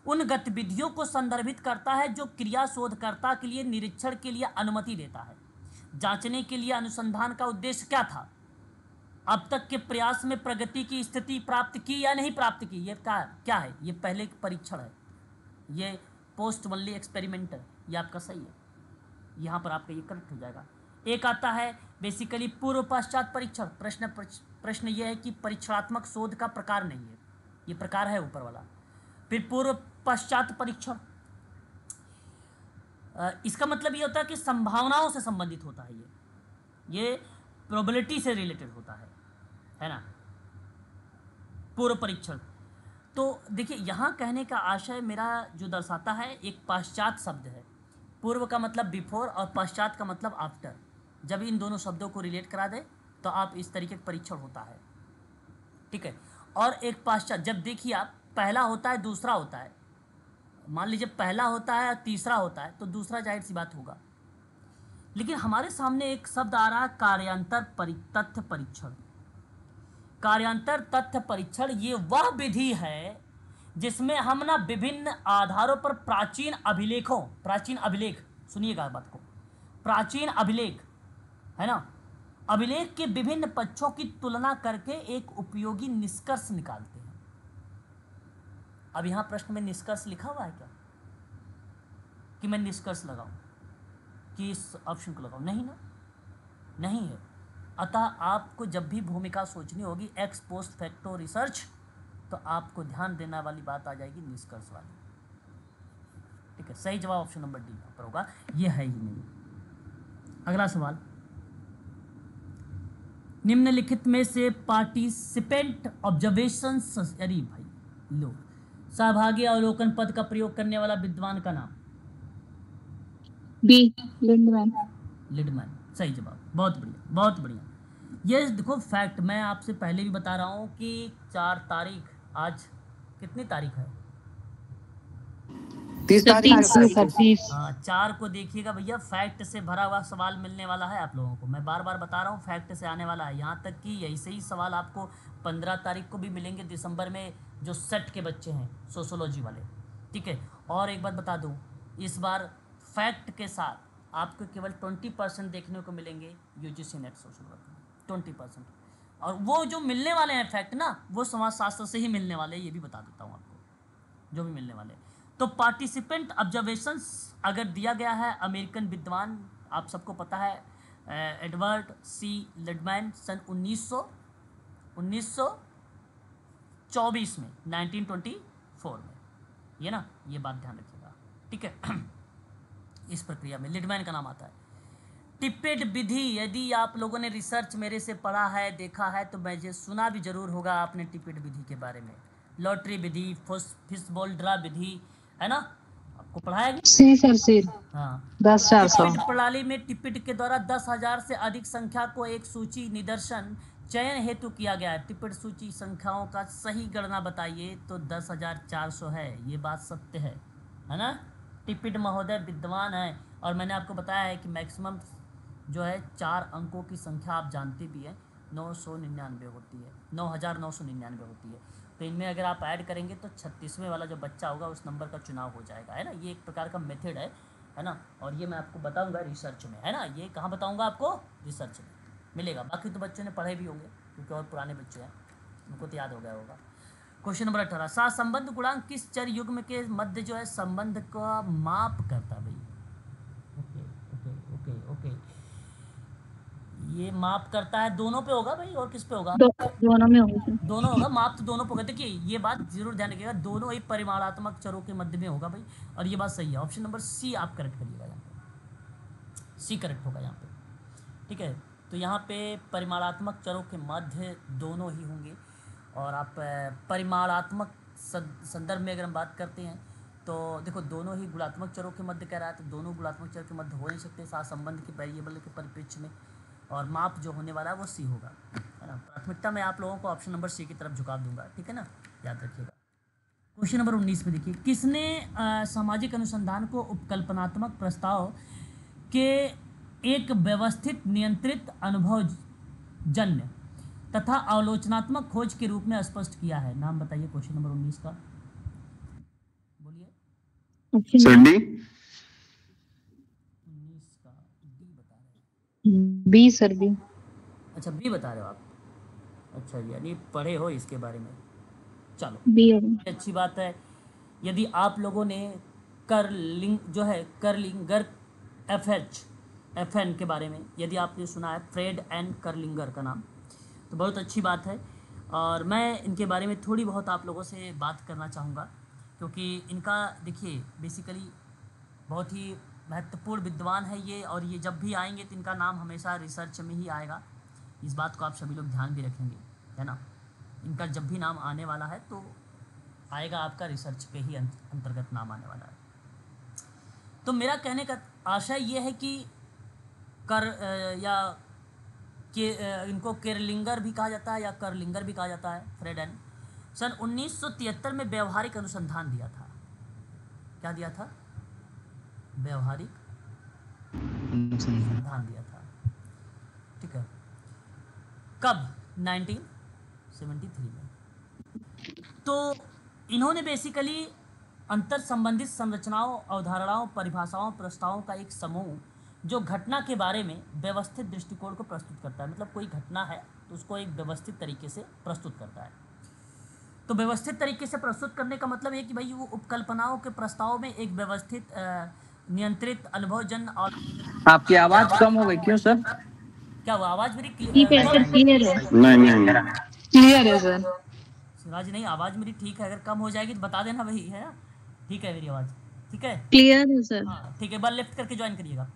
Speaker 1: उन गतिविधियों को संदर्भित करता है जो क्रिया शोधकर्ता के लिए निरीक्षण के लिए अनुमति देता है, जांचने के लिए अनुसंधान का उद्देश्य क्या था, अब तक के प्रयास में प्रगति की स्थिति प्राप्त की या नहीं प्राप्त की, ये क्या है, ये पहले परीक्षण है, ये पोस्ट ओनली एक्सपेरिमेंटल, ये आपका सही है, यहाँ पर आपका ये करेक्ट हो जाएगा। एक आता है बेसिकली पूर्व पश्चात परीक्षण। प्रश्न ये है कि परीक्षणात्मक शोध का प्रकार नहीं है, ये प्रकार है ऊपर वाला। फिर पूर्व पश्चात परीक्षण, इसका मतलब ये होता है कि संभावनाओं से संबंधित होता है, ये प्रोबेबिलिटी से रिलेटेड होता है ना, पूर्व परीक्षण। तो देखिए यहाँ कहने का आशय मेरा जो दर्शाता है, एक पश्चात शब्द है, पूर्व का मतलब बिफोर और पश्चात का मतलब आफ्टर। जब इन दोनों शब्दों को रिलेट करा दे तो आप इस तरीके का परीक्षण होता है, ठीक है। और एक पश्चात, जब देखिए आप पहला होता है दूसरा होता है, मान लीजिए पहला होता है तीसरा होता है, तो दूसरा जाहिर सी बात होगा। लेकिन हमारे सामने एक शब्द आ रहा है कार्यांतर तथ्य परीक्षण। कार्यांतर तथ्य परीक्षण ये वह विधि है जिसमें हम ना विभिन्न आधारों पर प्राचीन अभिलेख, सुनिएगा बात को, प्राचीन अभिलेख, है ना, अभिलेख के विभिन्न पक्षों की तुलना करके एक उपयोगी निष्कर्ष निकालते हैं। अब यहां प्रश्न में निष्कर्ष लिखा हुआ है क्या कि मैं निष्कर्ष लगाऊं, कि इस ऑप्शन को लगाऊं? नहीं ना, नहीं है। अतः आपको जब भी भूमिका सोचनी होगी एक्स पोस्ट फैक्टो रिसर्च, तो आपको ध्यान देने वाली बात आ जाएगी निष्कर्ष वाली, ठीक है। सही जवाब ऑप्शन नंबर डी पर होगा, ये है ही नहीं। अगला सवाल, निम्नलिखित में से पार्टिसिपेंट ऑब्जर्वेशंस, अरे भाई लो, सहभागी अवलोकन पद का प्रयोग करने वाला विद्वान का नाम?
Speaker 4: B, Lindeman.
Speaker 1: लिंडमैन, सही जवाब, बहुत बढ़िया, बहुत बढ़िया। ये देखो फैक्ट मैं आपसे पहले भी बता रहा हूँ कि 4 तारीख, आज कितनी तारीख है?
Speaker 10: 30 तारीख।
Speaker 1: हाँ, 4 को देखिएगा भैया, फैक्ट से भरा हुआ सवाल मिलने वाला है आप लोगों को। मैं बार बार बता रहा हूँ, फैक्ट से आने वाला है। यहाँ तक कि ऐसे ही सवाल आपको 15 तारीख को भी मिलेंगे दिसंबर में, जो सेट के बच्चे हैं सोशोलॉजी वाले, ठीक है। और एक बात बता दूँ, इस बार फैक्ट के साथ आपको केवल 20% देखने को मिलेंगे यूजीसी नेट सोशोलॉजी, 20%। और वो जो मिलने वाले हैं फैक्ट ना, वो समाजशास्त्र से ही मिलने वाले हैं, ये भी बता देता हूँ आपको, जो भी मिलने वाले हैं। तो पार्टिसिपेंट ऑब्जर्वेशंस अगर दिया गया है, अमेरिकन विद्वान, आप सबको पता है, एडवर्ड सी लिंडमैन, सन 1924 में, 1924 में, ये ना, ये बात ध्यान रखिएगा, ठीक है। इस प्रक्रिया में लिंडमैन का नाम आता है। टिपेड विधि, यदि आप लोगों ने रिसर्च मेरे से पढ़ा है, देखा है, तो मुझे सुना भी जरूर होगा आपने टिपेड विधि के बारे में। लॉटरी विधि, फिशबॉल ड्रा विधि, है ना, आपको पढ़ाया गया?
Speaker 3: सी सर, सी।
Speaker 1: हाँ,
Speaker 3: 10,400
Speaker 1: प्रणाली में टिपिट के द्वारा 10,000 से अधिक संख्या को एक सूची निदर्शन चयन हेतु किया गया है। टिपिट सूची संख्याओं का सही गणना बताइए, तो 10,400 है, ये बात सत्य है ना। टिपिट महोदय विद्वान है, और मैंने आपको बताया है कि मैक्सिमम जो है 4 अंकों की संख्या आप जानते भी हैं 999 होती है, 9999 होती है। तो इनमें अगर आप ऐड करेंगे तो 36वें वाला जो बच्चा होगा उस नंबर का चुनाव हो जाएगा, है ना। ये एक प्रकार का मेथड है ना। और ये मैं आपको बताऊंगा रिसर्च में, है ना। ये कहाँ बताऊंगा आपको? रिसर्च में मिलेगा। बाकी तो बच्चों ने पढ़े भी होंगे क्योंकि और पुराने बच्चे हैं, उनको तो याद हो गया होगा। क्वेश्चन नंबर 18, सहसंबंध गुणांक किस चर युग्म के मध्य जो है संबंध का माप करता है भाई? ओके ओके ओके ओके, ये माप करता है, दोनों पे होगा भाई, और किस पे होगा?
Speaker 4: दोनों में होगा,
Speaker 1: दोनों होगा, माप तो दोनों पे होगा। देखिए ये बात जरूर ध्यान रखिएगा, दोनों ही परिमाणात्मक चरों के मध्य में होगा भाई, और ये बात सही है। ऑप्शन नंबर सी आप करेक्ट करिएगा, यहाँ पे सी करेक्ट होगा यहाँ पे, ठीक है। तो यहाँ पे परिमाणात्मक चरों के मध्य दोनों ही होंगे। और आप परिमाणात्मक संदर्भ में अगर हम बात करते हैं तो देखो दोनों ही गुणात्मक चरों के मध्य कह रहा है, तो दोनों गुणात्मक चर के मध्य हो नहीं सकते सहसंबंध के वेरिएबल के परिप्रेक्ष्य में। और माप जो होने वाला है वो सी होगा, है ना। प्राथमिकता मैं आप लोगों को ऑप्शन नंबर सी की तरफ झुकाव दूंगा, ठीक है ना, याद रखिएगा। क्वेश्चन नंबर 19 में देखिए, किसने सामाजिक अनुसंधान को उपकल्पनात्मक प्रस्ताव के एक व्यवस्थित नियंत्रित अनुभवजन्य तथा आलोचनात्मक खोज के रूप में स्पष्ट किया है? नाम बताइए क्वेश्चन नंबर 19 का, बोलिए।
Speaker 5: Sir D.
Speaker 1: 19 का डी बता रहे हैं?
Speaker 3: B sir, B.
Speaker 1: अच्छा बी बता रहे हो आप, अच्छा जी, यानी पढ़े हो इसके बारे में। चलो
Speaker 4: बी
Speaker 1: अच्छी बात है। यदि आप लोगों ने कर्लिंगर FN के बारे में यदि आपने सुना है, फ्रेड एंड कर्लिंगर का नाम, तो बहुत अच्छी बात है। और मैं इनके बारे में थोड़ी बहुत आप लोगों से बात करना चाहूँगा, क्योंकि इनका देखिए बेसिकली बहुत ही महत्वपूर्ण विद्वान है ये, और ये जब भी आएंगे तो इनका नाम हमेशा रिसर्च में ही आएगा। इस बात को आप सभी लोग ध्यान भी रखेंगे, है ना। इनका जब भी नाम आने वाला है तो आएगा आपका रिसर्च के ही अंतर्गत नाम आने वाला है। तो मेरा कहने का आशय ये है कि इनको केरलिंगर भी कहा जाता है या कर्लिंगर भी कहा जाता है, फ्रेड एंड। सन 1973 में व्यवहारिक अनुसंधान दिया था। क्या दिया था? व्यवहारिक अनुसंधान दिया था, ठीक है। कब? 1973 में। तो इन्होंने बेसिकली अंतर संबंधित संरचनाओं, अवधारणाओं, परिभाषाओं, प्रस्तावों का एक समूह जो घटना के बारे में व्यवस्थित दृष्टिकोण को प्रस्तुत करता है। मतलब कोई घटना है तो उसको एक व्यवस्थित तरीके से प्रस्तुत करता है। तो व्यवस्थित तरीके से प्रस्तुत करने का मतलब है कि भाई वो उपकल्पनाओं के प्रस्ताव में एक व्यवस्थित नियंत्रित अनुभवजन। और
Speaker 10: आपकी आवाज कम हो गई क्यों सर?
Speaker 1: क्या हुआ? आवाज मेरी क्लियर
Speaker 4: क्लियर है?
Speaker 5: नहीं
Speaker 3: क्लियर है सर।
Speaker 1: सिराज नहीं, आवाज मेरी ठीक है, अगर कम हो जाएगी तो बता देना भाई, है ना। ठीक है मेरी आवाज ठीक है,
Speaker 4: क्लियर है सर।
Speaker 1: हाँ ठीक है, बार लिफ्ट करके ज्वाइन करिएगा।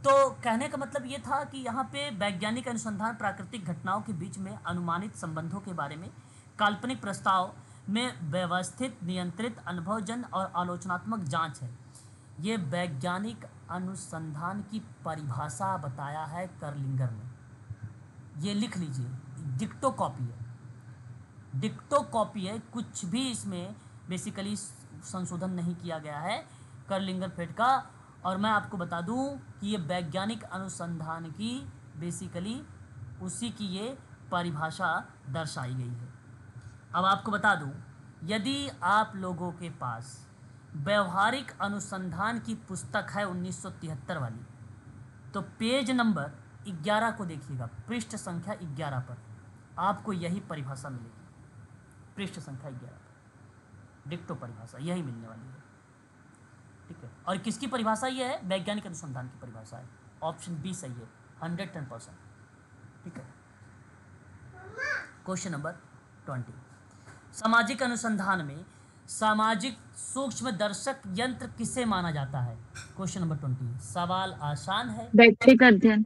Speaker 1: तो कहने का मतलब ये था कि यहाँ पे वैज्ञानिक अनुसंधान प्राकृतिक घटनाओं के बीच में अनुमानित संबंधों के बारे में काल्पनिक प्रस्ताव में व्यवस्थित नियंत्रित अनुभवजन और आलोचनात्मक जांच है। ये वैज्ञानिक अनुसंधान की परिभाषा बताया है कर्लिंगर ने। ये लिख लीजिए, डिक्टो कॉपी है, डिक्टो कॉपी है, कुछ भी इसमें बेसिकली संशोधन नहीं किया गया है कर्लिंगर फ्रेड का। और मैं आपको बता दूं कि ये वैज्ञानिक अनुसंधान की बेसिकली उसी की ये परिभाषा दर्शाई गई है। अब आपको बता दूं, यदि आप लोगों के पास व्यवहारिक अनुसंधान की पुस्तक है 1973 वाली, तो पेज नंबर 11 को देखिएगा, पृष्ठ संख्या 11 पर आपको यही परिभाषा मिलेगी। पृष्ठ संख्या 11 पर डिक्टो परिभाषा यही मिलने वाली है, ठीक है। और किसकी परिभाषा ये है? वैज्ञानिक अनुसंधान की परिभाषा है। ऑप्शन बी सही है 110%, ठीक है। क्वेश्चन नंबर 20, सामाजिक अनुसंधान में सामाजिक सूक्ष्म दर्शक यंत्र किसे माना जाता है? Question number 20। सवाल आसान है,
Speaker 4: व्यक्तिगत अध्ययन,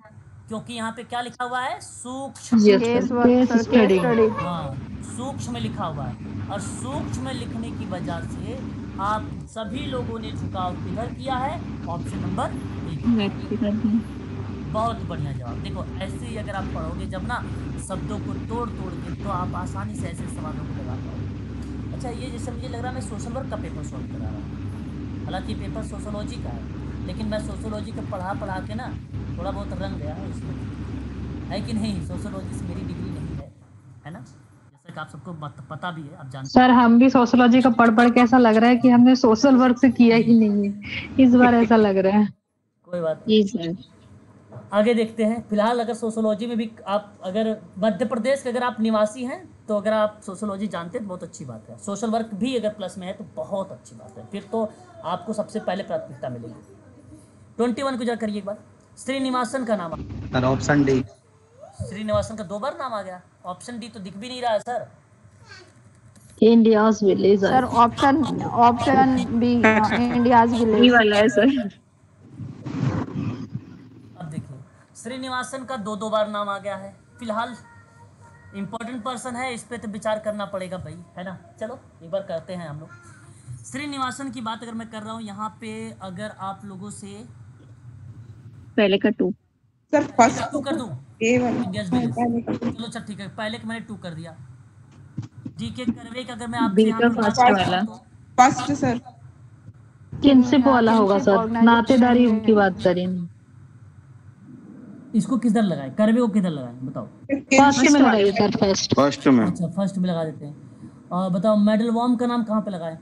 Speaker 1: क्योंकि यहाँ पे क्या लिखा हुआ है? सूक्ष्म।
Speaker 3: स्टडी।
Speaker 1: हाँ, सूक्ष्म लिखा हुआ है, और सूक्ष्म लिखने की वजह से आप सभी लोगों ने झुकाव किधर किया है? Option number 1।
Speaker 4: व्यक्तिगत अध्ययन।
Speaker 1: बहुत बढ़िया जवाब। देखो ऐसे ही अगर आप पढ़ोगे जब ना शब्दों को तोड़ तोड़ के, तो आप आसानी से ऐसे सवालों को लगा पाओगे। अच्छा, ये जैसे मुझे लग रहा है मैं सोशल वर्क का पेपर सॉल्व करा रहा हूँ, हालांकि पेपर सोशोलॉजी का है, लेकिन मैं सोशोलॉजी को पढ़ा के ना थोड़ा बहुत रंग गया है इसमें, है कि नहीं? सोशोलॉजी से मेरी डिग्री नहीं है ना, जैसा कि आप सबको पता भी है, आप जानते
Speaker 3: सर हम भी सोशोलॉजी का पढ़ के ऐसा लग रहा है कि हमने सोशल वर्क से किया ही नहीं है, इस बार ऐसा लग रहा है।
Speaker 1: कोई बात
Speaker 4: जी सर।
Speaker 1: आगे देखते हैं। फिलहाल अगर सोशोलॉजी में भी आप अगर मध्य प्रदेश के अगर आप निवासी हैं तो अगर आप सोशोलॉजी जानते हैं तो बहुत अच्छी बात है। सोशल वर्क भी अगर प्लस में है तो बहुत अच्छी बात है, फिर तो आपको सबसे पहले प्राथमिकता मिलेगी। 21 को जा करिए एक बार। श्रीनिवासन का नाम
Speaker 2: सर ऑप्शन डी।
Speaker 1: श्रीनिवासन का 2 बार नाम आ गया। ऑप्शन डी तो दिख भी नहीं रहा है sir.
Speaker 3: India's village
Speaker 7: sir option B India's
Speaker 4: ये
Speaker 7: विलेज।
Speaker 4: वाला है सर।
Speaker 1: अब देखिए श्रीनिवासन का 2 बार नाम आ गया है। फिलहाल इंपॉर्टेंट पर्सन है, इस पे तो विचार करना पड़ेगा भाई, है ना। चलो एक बार करते हैं हम लोग। श्रीनिवासन की बात अगर मैं कर रहा हूँ यहाँ पे, अगर आप लोगों से
Speaker 4: पहले का 2
Speaker 9: सर फर्स्ट
Speaker 1: 2 कर दूँ
Speaker 9: ए वाला
Speaker 1: इंडियाज
Speaker 9: हाँ,
Speaker 1: विलेज।
Speaker 9: पहले का
Speaker 1: चलो अच्छा ठीक है, पहले के मैंने 2 कर दिया। जीके करवे का अगर मैं आपसे
Speaker 4: बी
Speaker 1: यहाँ
Speaker 4: का
Speaker 1: पे
Speaker 4: फर्स्ट
Speaker 1: बात
Speaker 4: वाला।
Speaker 1: करूँ तो
Speaker 9: फर्स्ट सर
Speaker 3: किनशिप वाला होगा
Speaker 7: किनशिप
Speaker 3: सर,
Speaker 7: organization
Speaker 3: नातेदारी
Speaker 7: में।
Speaker 3: की बात करें।
Speaker 1: इसको किधर लगाए, करवे को किधर लगाए बताओ।
Speaker 3: फर्स्ट में लगाइए सर, फर्स्ट।
Speaker 5: फर्स्ट में
Speaker 1: अच्छा फर्स्ट में लगा देते हैं। और बताओ मेडल वॉर्म का नाम कहाँ पे लगाए?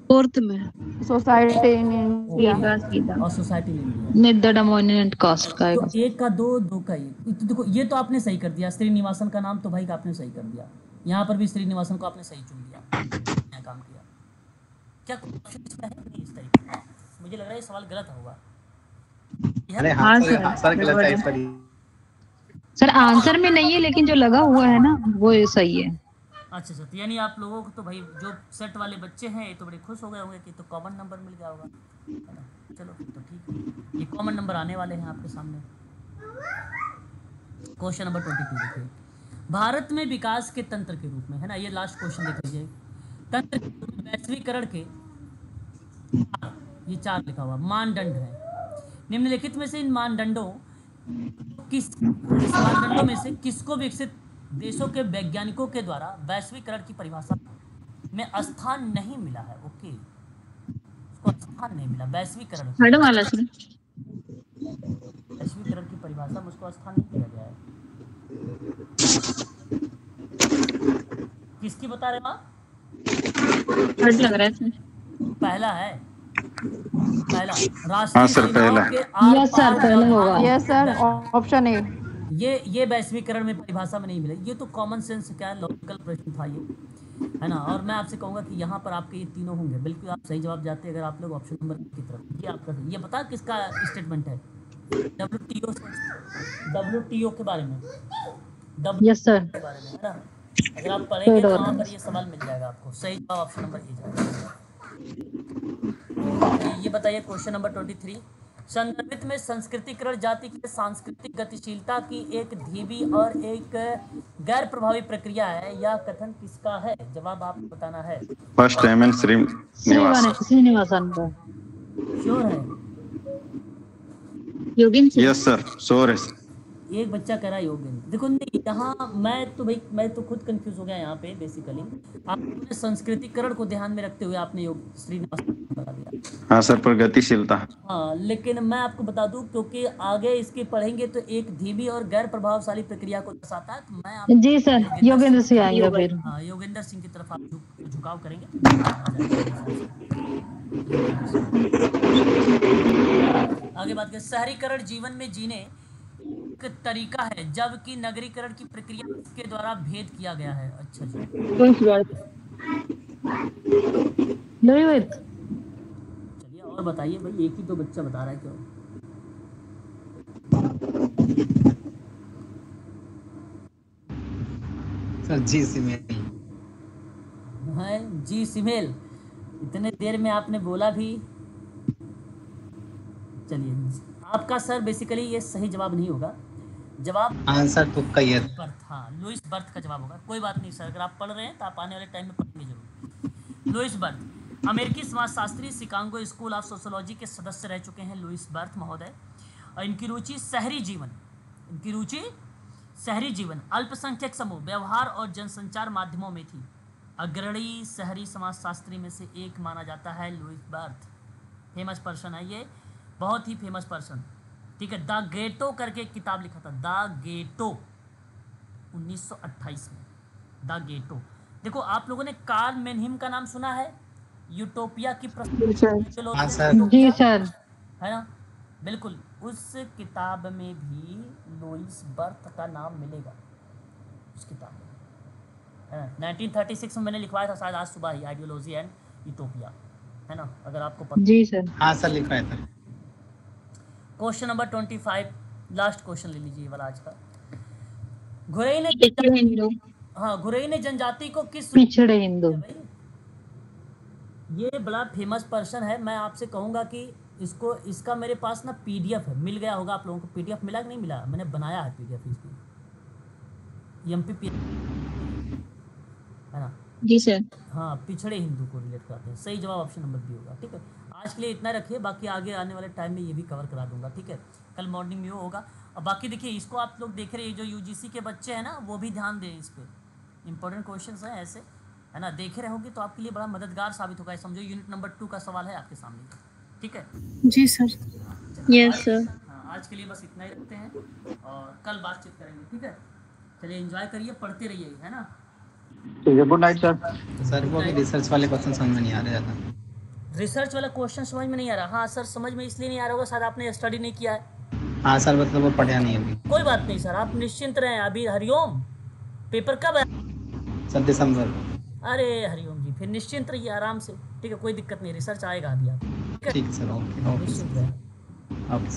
Speaker 3: 4th में
Speaker 7: सोसाइटी इन इंडिया।
Speaker 4: सीधा सीधा।
Speaker 1: और सोसाइटी में India.
Speaker 3: Need the dominant caste का
Speaker 1: तो
Speaker 3: आएगा।
Speaker 1: 1 का 2, 2 का 1। तो देखो ये तो आपने सही कर दिया। श्रीनिवासन का नाम तो भाई का आपने सही कर दिया। यहाँ पर भी श्रीनिवासन को आपने सही चुन लिया, नया काम किया। क्या ऑप्शन इसमें है नहीं इस तरीके का? मुझे लग रहा है ये सवाल गलत होगा।
Speaker 2: अरे
Speaker 4: हाँ
Speaker 2: हाँ
Speaker 4: सर,
Speaker 2: आंसर गलत है इस पर।
Speaker 3: सर आंसर में नहीं है, लेकिन जो लगा हुआ है ना वो सही है।
Speaker 1: अच्छा तो यानी आप लोगों को तो भाई जो सेट वाले बच्चे हैं ये तो बड़े खुश हो गए होंगे कि तो कॉमन नंबर मिल गया होगा, है ना। चलो तो ठीक है, ये कॉमन नंबर आने वाले हैं आपके सामने। क्वेश्चन नंबर 22 देखिए। भारत में विकास के तंत्र के रूप में, है ना, ये लास्ट क्वेश्चन देख लीजिए। तंत्र के रूप में वैश्वीकरण के ये 4 लिखा हुआ मानदंड है। निम्नलिखित में से इन मानदंडों में से किसको विकसित देशों के वैज्ञानिकों के द्वारा वैश्वीकरण की परिभाषा में स्थान नहीं मिला है? ओके, उसको स्थान नहीं मिला वैश्वीकरण।
Speaker 4: थर्ड वाला सर।
Speaker 1: वैश्वीकरण की परिभाषा में उसको स्थान नहीं दिया गया है। किसकी बता रहे हो आप?
Speaker 4: थर्ड लग रहा है सर।
Speaker 1: पहला है, पहला
Speaker 5: हाँ सर,
Speaker 1: राष्ट्रीय
Speaker 5: पहला।
Speaker 1: सीमाओं के आर
Speaker 3: यस सर,
Speaker 1: पार
Speaker 3: पहला होगा।
Speaker 1: व्यवहार।
Speaker 7: Yes sir option A.
Speaker 1: ये वैश्वीकरण में परिभाषा में नहीं मिले। ये तो कॉमन सेंस क्या है, लॉजिकल प्रश्न था ये, है ना। और मैं आपसे कहूंगा कि यहाँ पर आपके ये तीनों होंगे। बिल्कुल आप सही जवाब जाते अगर आप लोग ऑप्शन नंबर की तरफ। ये आपका ये बता किसका स्टेटमेंट है? WTO के बारे में,
Speaker 3: यस सर।
Speaker 1: के बारे में, है ना। अगर आप पढ़ेंगे तो वहाँ पर ये सवाल मिल जाएगा आपको। सही जवाब ऑप्शन नंबर ए जाएगा। ये बताइए क्वेश्चन नंबर 23। संदर्भित में संस्कृतिकरण जाति की सांस्कृतिक गतिशीलता की एक धीमी और एक गैर प्रभावी प्रक्रिया है। यह कथन किसका है? जवाब आपको बताना है।
Speaker 5: First M Srinivasan.
Speaker 3: श्रीनिवासन का।
Speaker 1: श्योर है?
Speaker 4: योगिन सर।
Speaker 5: यस सर, श्योर है।
Speaker 1: एक बच्चा कह रहा है योगेंद्र। देखो नहीं, यहाँ मैं तो खुद कंफ्यूज हो गया यहाँ पे। बेसिकली आपने संस्कृतिकरण को ध्यान में रखते हुए आपने श्रीनिवासन बता दिया।
Speaker 5: हाँ सर, पर गतिशीलता।
Speaker 1: हाँ, लेकिन मैं आपको बता दूं क्योंकि आगे इसके पढ़ेंगे तो एक धीमी और गैर प्रभावशाली प्रक्रिया को दर्शाता है। तो मैं आप
Speaker 3: जी सर, योगेंद्र सिंह आएंगे फिर।
Speaker 1: हाँ, योगेंद्र सिंह की तरफ आप झुकाव करेंगे। आगे बात करें। शहरीकरण जीवन में जीने का तरीका है जबकि नगरीकरण की प्रक्रिया के द्वारा भेद किया गया है। अच्छा जी, चलिए और बताइए भाई। एक ही तो बच्चा बता रहा है क्यों?
Speaker 2: सर जी सिमेल
Speaker 1: है जी सिमेल। इतने देर में आपने बोला भी। चलिए आपका सर बेसिकली ये सही जवाब नहीं होगा। जवाब
Speaker 2: आंसर तुक्का ही है।
Speaker 1: बर्थ, हाँ लुइस बर्थ का जवाब होगा। कोई बात नहीं सर, अगर आप पढ़ रहे हैं तो आप आने वाले टाइम में पढ़ेंगे जरूर। लुइस बर्थ अमेरिकी समाजशास्त्री, शिकागो स्कूल ऑफ सोशोलॉजी के सदस्य रह चुके हैं लुइस बर्थ महोदय। और इनकी रुचि शहरी जीवन, अल्पसंख्यक समूह, व्यवहार और जनसंचार माध्यमों में थी। अग्रणी शहरी समाजशास्त्री में से एक माना जाता है लुइस बर्थ। फेमस पर्सन है ये, बहुत ही फेमस पर्सन ठीक है, द गेटो करके एक किताब लिखा था, द गेटो, 1928 में, द गेटो। देखो आप लोगों ने कार्ल मेनहिम का नाम सुना है, यूटोपिया की
Speaker 2: हाँ सर।
Speaker 3: जी सर।
Speaker 1: है ना, बिल्कुल। उस किताब में भी लुईस बर्थ का नाम मिलेगा, उस किताब में, है ना। 1936 में मैंने लिखवाया था शायद आज सुबह ही, आइडियोलॉजी एंड यूटोपिया, है ना, अगर आपको पता।
Speaker 3: जी सर।
Speaker 2: हाँ सर लिखा है sir.
Speaker 1: Question number 25, last question ले लीजिए वाला आज का। घुरई ने घुरई ने जनजाति को किस,
Speaker 3: पिछड़े हिंदू।
Speaker 1: ये बड़ा फेमस पर्सन है। मैं आपसे कहूँगा कि इसका मेरे पास ना पीडीएफ है, मिल गया होगा आप लोगों को। पीडीएफ मिला कि नहीं मिला? मैंने बनाया है पीडीएफ इसकी, एमपी है ना।
Speaker 4: जी सर।
Speaker 1: हाँ, पिछड़े हिंदू को रिलेट करते हैं। सही जवाब ऑप्शन नंबर बी होगा। ठीक है, आज के लिए इतना रखिए, बाकी आगे आने वाले टाइम में ये भी कवर करा दूंगा। ठीक है, कल मॉर्निंग में वो होगा। और बाकी देखिए, इसको आप लोग देख रहे हैं, जो यूजीसी के बच्चे हैं ना, वो भी ध्यान दें इस पर। इंपॉर्टेंट क्वेश्चन हैं ऐसे, है ना, देखे रहोगे तो आपके लिए बड़ा मददगार साबित होगा। समझो यूनिट नंबर 2 का सवाल है आपके सामने। ठीक है
Speaker 4: जी सर। Yes sir.
Speaker 1: हाँ, आज के लिए बस इतना ही रखते हैं और कल बातचीत करेंगे। ठीक है, चलिए एंजॉय करिए, पढ़ते रहिए, है ना।
Speaker 10: ठीक है, गुड नाइट सर।
Speaker 2: सर वो भी रिसर्च वाले क्वेश्चन समझ में नहीं आ रहे ज़्यादा।
Speaker 1: रिसर्च वाला क्वेश्चन समझ में नहीं आ रहा? हाँ सर, समझ में इसलिए नहीं आ रहा होगा, शायद आपने स्टडी नहीं किया है।
Speaker 2: हाँ सर, मतलब वो पढ़ा नहीं अभी।
Speaker 1: कोई बात नहीं सर, आप निश्चिंत रहें। अभी हरिओम पेपर कब है
Speaker 2: सर? दिसंबर।
Speaker 1: अरे हरिओम जी, फिर निश्चिंत रहिए आराम से। ठीक है, कोई दिक्कत नहीं, रिसर्च आएगा अभी आप।
Speaker 2: ठीक सर, ओके
Speaker 1: निश्चिंत रहें।
Speaker 2: ओके।